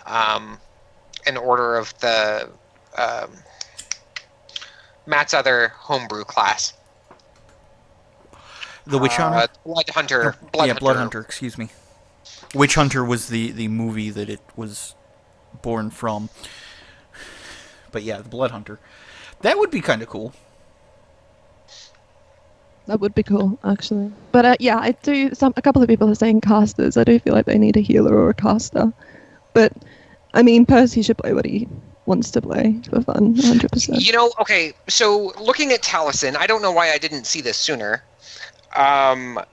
an order of the Matt's other homebrew class. The Witch Hunter? Blood Hunter. Blood Hunter, excuse me. Witch Hunter was the movie that it was born from. But yeah, the Blood Hunter. That would be kind of cool. That would be cool, actually. But yeah, I do. A couple of people are saying casters. I do feel like they need a healer or a caster. But I mean, Percy should play what he wants to play for fun, 100%. You know, okay, so looking at Taliesin, I don't know why I didn't see this sooner. But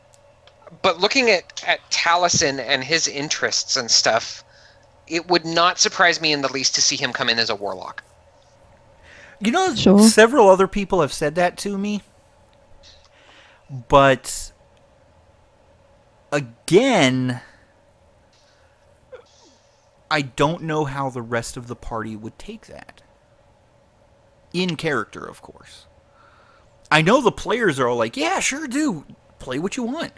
looking at Taliesin and his interests and stuff, it would not surprise me in the least to see him come in as a warlock. You know, Sure. Several other people have said that to me. But again, I don't know how the rest of the party would take that. In character, of course. I know the players are all like, yeah, sure do. Play what you want.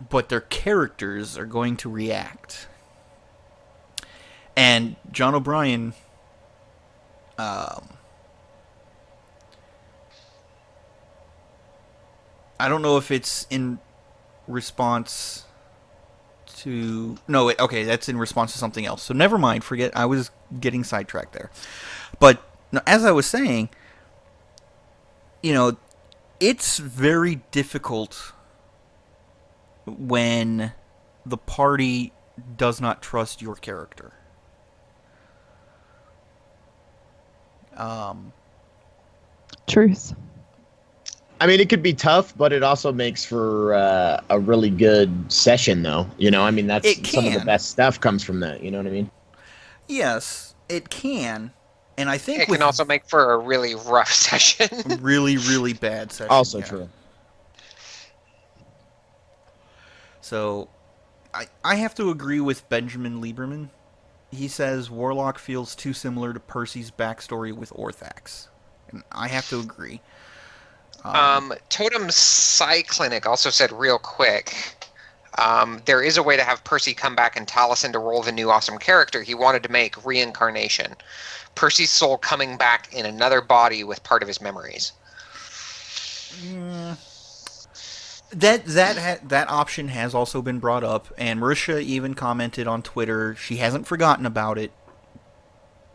But their characters are going to react. And John O'Brien, I don't know if it's in response to... No, okay, that's in response to something else. So never mind, forget, I was getting sidetracked there. But as I was saying, you know, it's very difficult when the party does not trust your character. Truth. I mean, it could be tough, but it also makes for a really good session, though. You know, I mean, that's some of the best stuff comes from that. You know what I mean? Yes, it can. And I think it can also make for a really rough session. Really, really bad session. Also true. So, I have to agree with Benjamin Lieberman. He says Warlock feels too similar to Percy's backstory with Orthax. And I have to agree. Totem Psy Clinic also said real quick, there is a way to have Percy come back and Taliesin to roll the new awesome character he wanted to make, Reincarnation. Percy's soul coming back in another body with part of his memories. That option has also been brought up, and Marisha even commented on Twitter. She hasn't forgotten about it.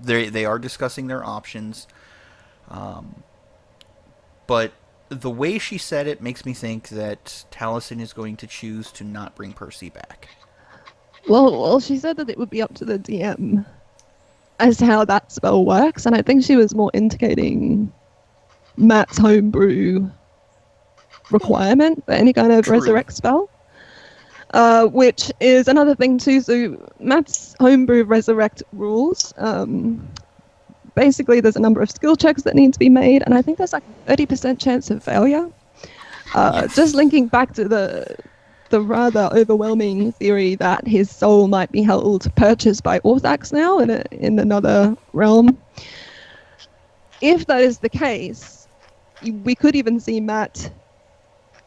They are discussing their options, but the way she said it makes me think that Taliesin is going to choose to not bring Percy back. Well, she said that it would be up to the DM as to how that spell works, and I think she was more indicating Matt's homebrew requirement for any kind of True. resurrect spell, which is another thing too. So Matt's homebrew resurrect rules. Basically, there's a number of skill checks that need to be made, and I think there's like a 30% chance of failure. Just linking back to the rather overwhelming theory that his soul might be held purchased by Orthax now in another realm. If that is the case, we could even see Matt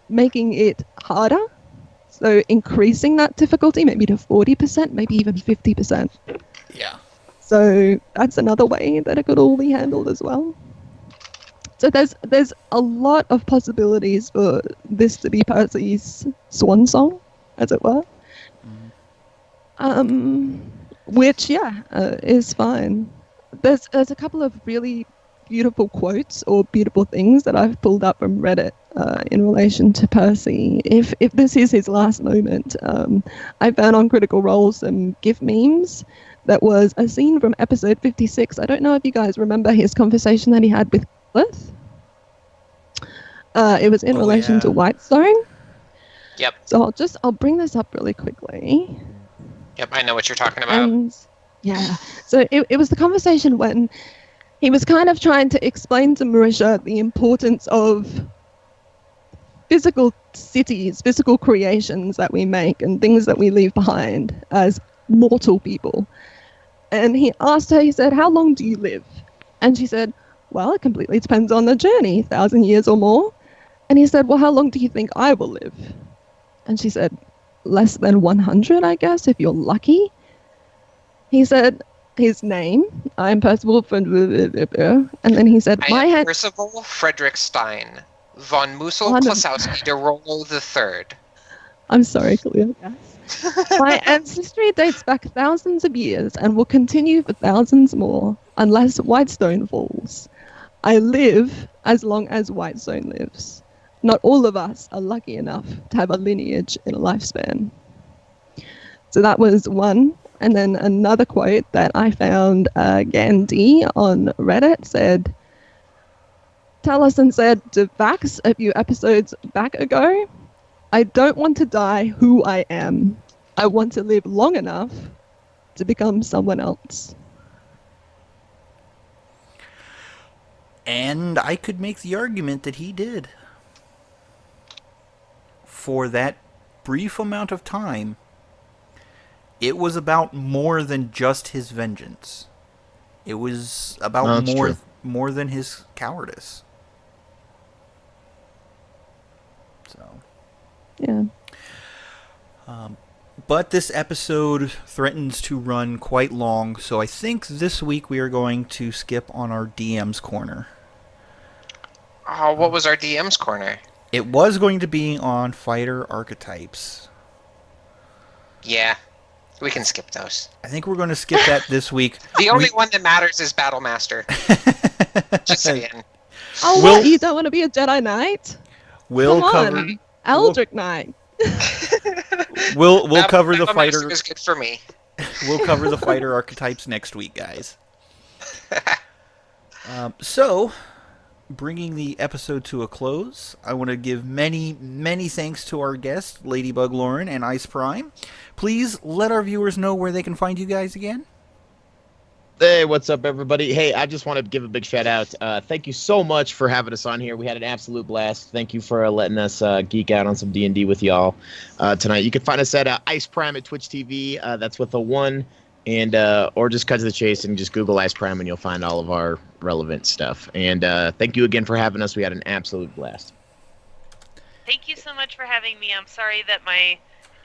making it harder, so increasing that difficulty maybe to 40%, maybe even 50%. Yeah. So that's another way that it could all be handled as well. So there's a lot of possibilities for this to be Percy's swan song, as it were. Which is fine. There's a couple of really beautiful quotes or beautiful things that I've pulled up from Reddit in relation to Percy. If this is his last moment, I found on Critical Role some GIF memes. That was a scene from episode 56. I don't know if you guys remember his conversation that he had with Cliff. It was in relation to Whitestone. Yep. So I'll bring this up really quickly. Yep, I know what you're talking about. And so it was the conversation when he was kind of trying to explain to Marisha the importance of physical cities, physical creations that we make and things that we leave behind as mortal people. And he asked her, he said, "How long do you live?" And she said, "Well, it completely depends on the journey, 1,000 years or more." And he said, "Well, how long do you think I will live?" And she said, "Less than 100, I guess, if you're lucky." He said his name, "I'm Percival," and then he said, I am Percival Frederick Stein, von Mussel-Klasowski de Rollo III. I'm sorry, Kalia. Yes. My ancestry dates back thousands of years and will continue for thousands more, unless Whitestone falls. I live as long as Whitestone lives. Not all of us are lucky enough to have a lineage in a lifespan. So that was one. And then another quote that I found, Gandhi on Reddit said, Taliesin said to Vax a few episodes back ago, "I don't want to die who I am. I want to live long enough to become someone else." And I could make the argument that he did. For that brief amount of time, it was about more than just his vengeance. It was about more than his cowardice. So, yeah. But this episode threatens to run quite long, so I think this week we are going to skip on our DM's corner. Oh, what was our DM's corner? It was going to be on fighter archetypes. Yeah, we can skip those. I think we're going to skip that this week. The only one that matters is Battlemaster. Just saying. Oh, what? You don't want to be a Jedi Knight? We'll Come cover on. Eldritch Knight. We'll cover the fighter. Battlemaster is good for me. We'll cover the fighter archetypes next week, guys. So, bringing the episode to a close, I want to give many, many thanks to our guests, Ladybug Lauren and Ice Prime. Please let our viewers know where they can find you guys again. Hey, what's up, everybody? Hey, I just want to give a big shout out. Thank you so much for having us on here. We had an absolute blast. Thank you for letting us geek out on some D&D with y'all tonight. You can find us at Ice Prime at Twitch TV. That's with a 1. And or just cut to the chase and just Google Ice Prime and you'll find all of our relevant stuff. And thank you again for having us. We had an absolute blast. Thank you so much for having me. I'm sorry that my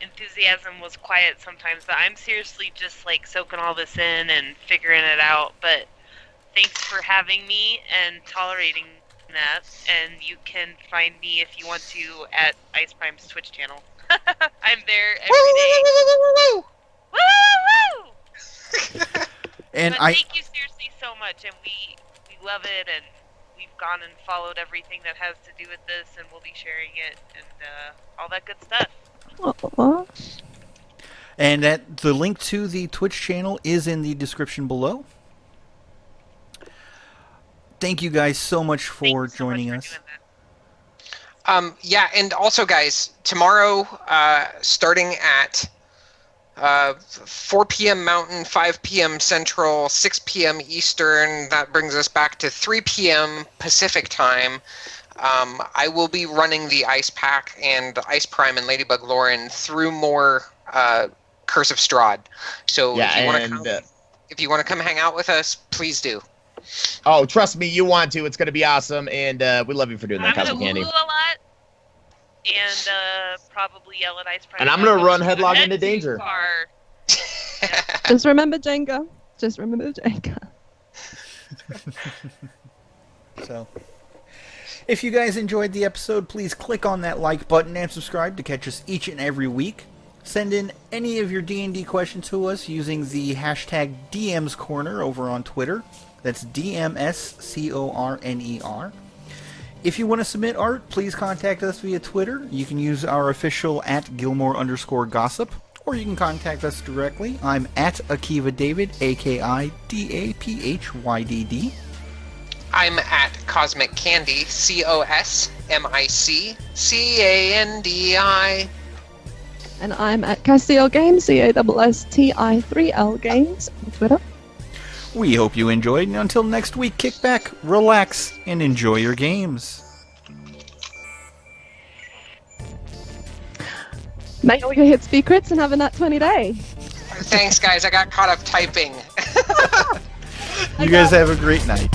enthusiasm was quiet sometimes, but I'm seriously just like soaking all this in and figuring it out. But thanks for having me and tolerating that, and you can find me if you want to at Ice Prime's Twitch channel. I'm there every day. Woo! And but thank you seriously so much, and we love it, and we've gone and followed everything that has to do with this, and we'll be sharing it, and all that good stuff. Aww. And the link to the Twitch channel is in the description below. Thank you guys so much for joining us. Yeah, and also, guys, tomorrow, starting at 4 p.m. Mountain, 5 p.m. Central, 6 p.m. Eastern, that brings us back to 3 p.m. Pacific time. I will be running the Ice Pack and Ice Prime and Ladybug Lauren through more Curse of Strahd. So Yeah, if you want to come hang out with us, please do. Oh, trust me, you want to. It's going to be awesome, and we love you for doing that, I'm Cosmic gonna Candy. woo a lot, and probably yell at Ice Prime. And I'm going to run headlong into danger. Just remember Jenga. Just remember Jenga. So, if you guys enjoyed the episode, please click on that like button and subscribe to catch us each and every week. Send in any of your D&D questions to us using the hashtag DMsCorner over on Twitter. That's DMSCORNER. If you want to submit art, please contact us via Twitter. You can use our official @Gilmore_gossip, or you can contact us directly. I'm at Akiva David, AKIDAPHYDD. I'm at Cosmic Candy, COSMICCANDI. And I'm at Castiel Games, CASSTI3L Games on Twitter. We hope you enjoyed, and until next week, kick back, relax, and enjoy your games. Make all your hits be crits and have a nat 20 day. Thanks, guys. I got caught up typing. You guys have a great night.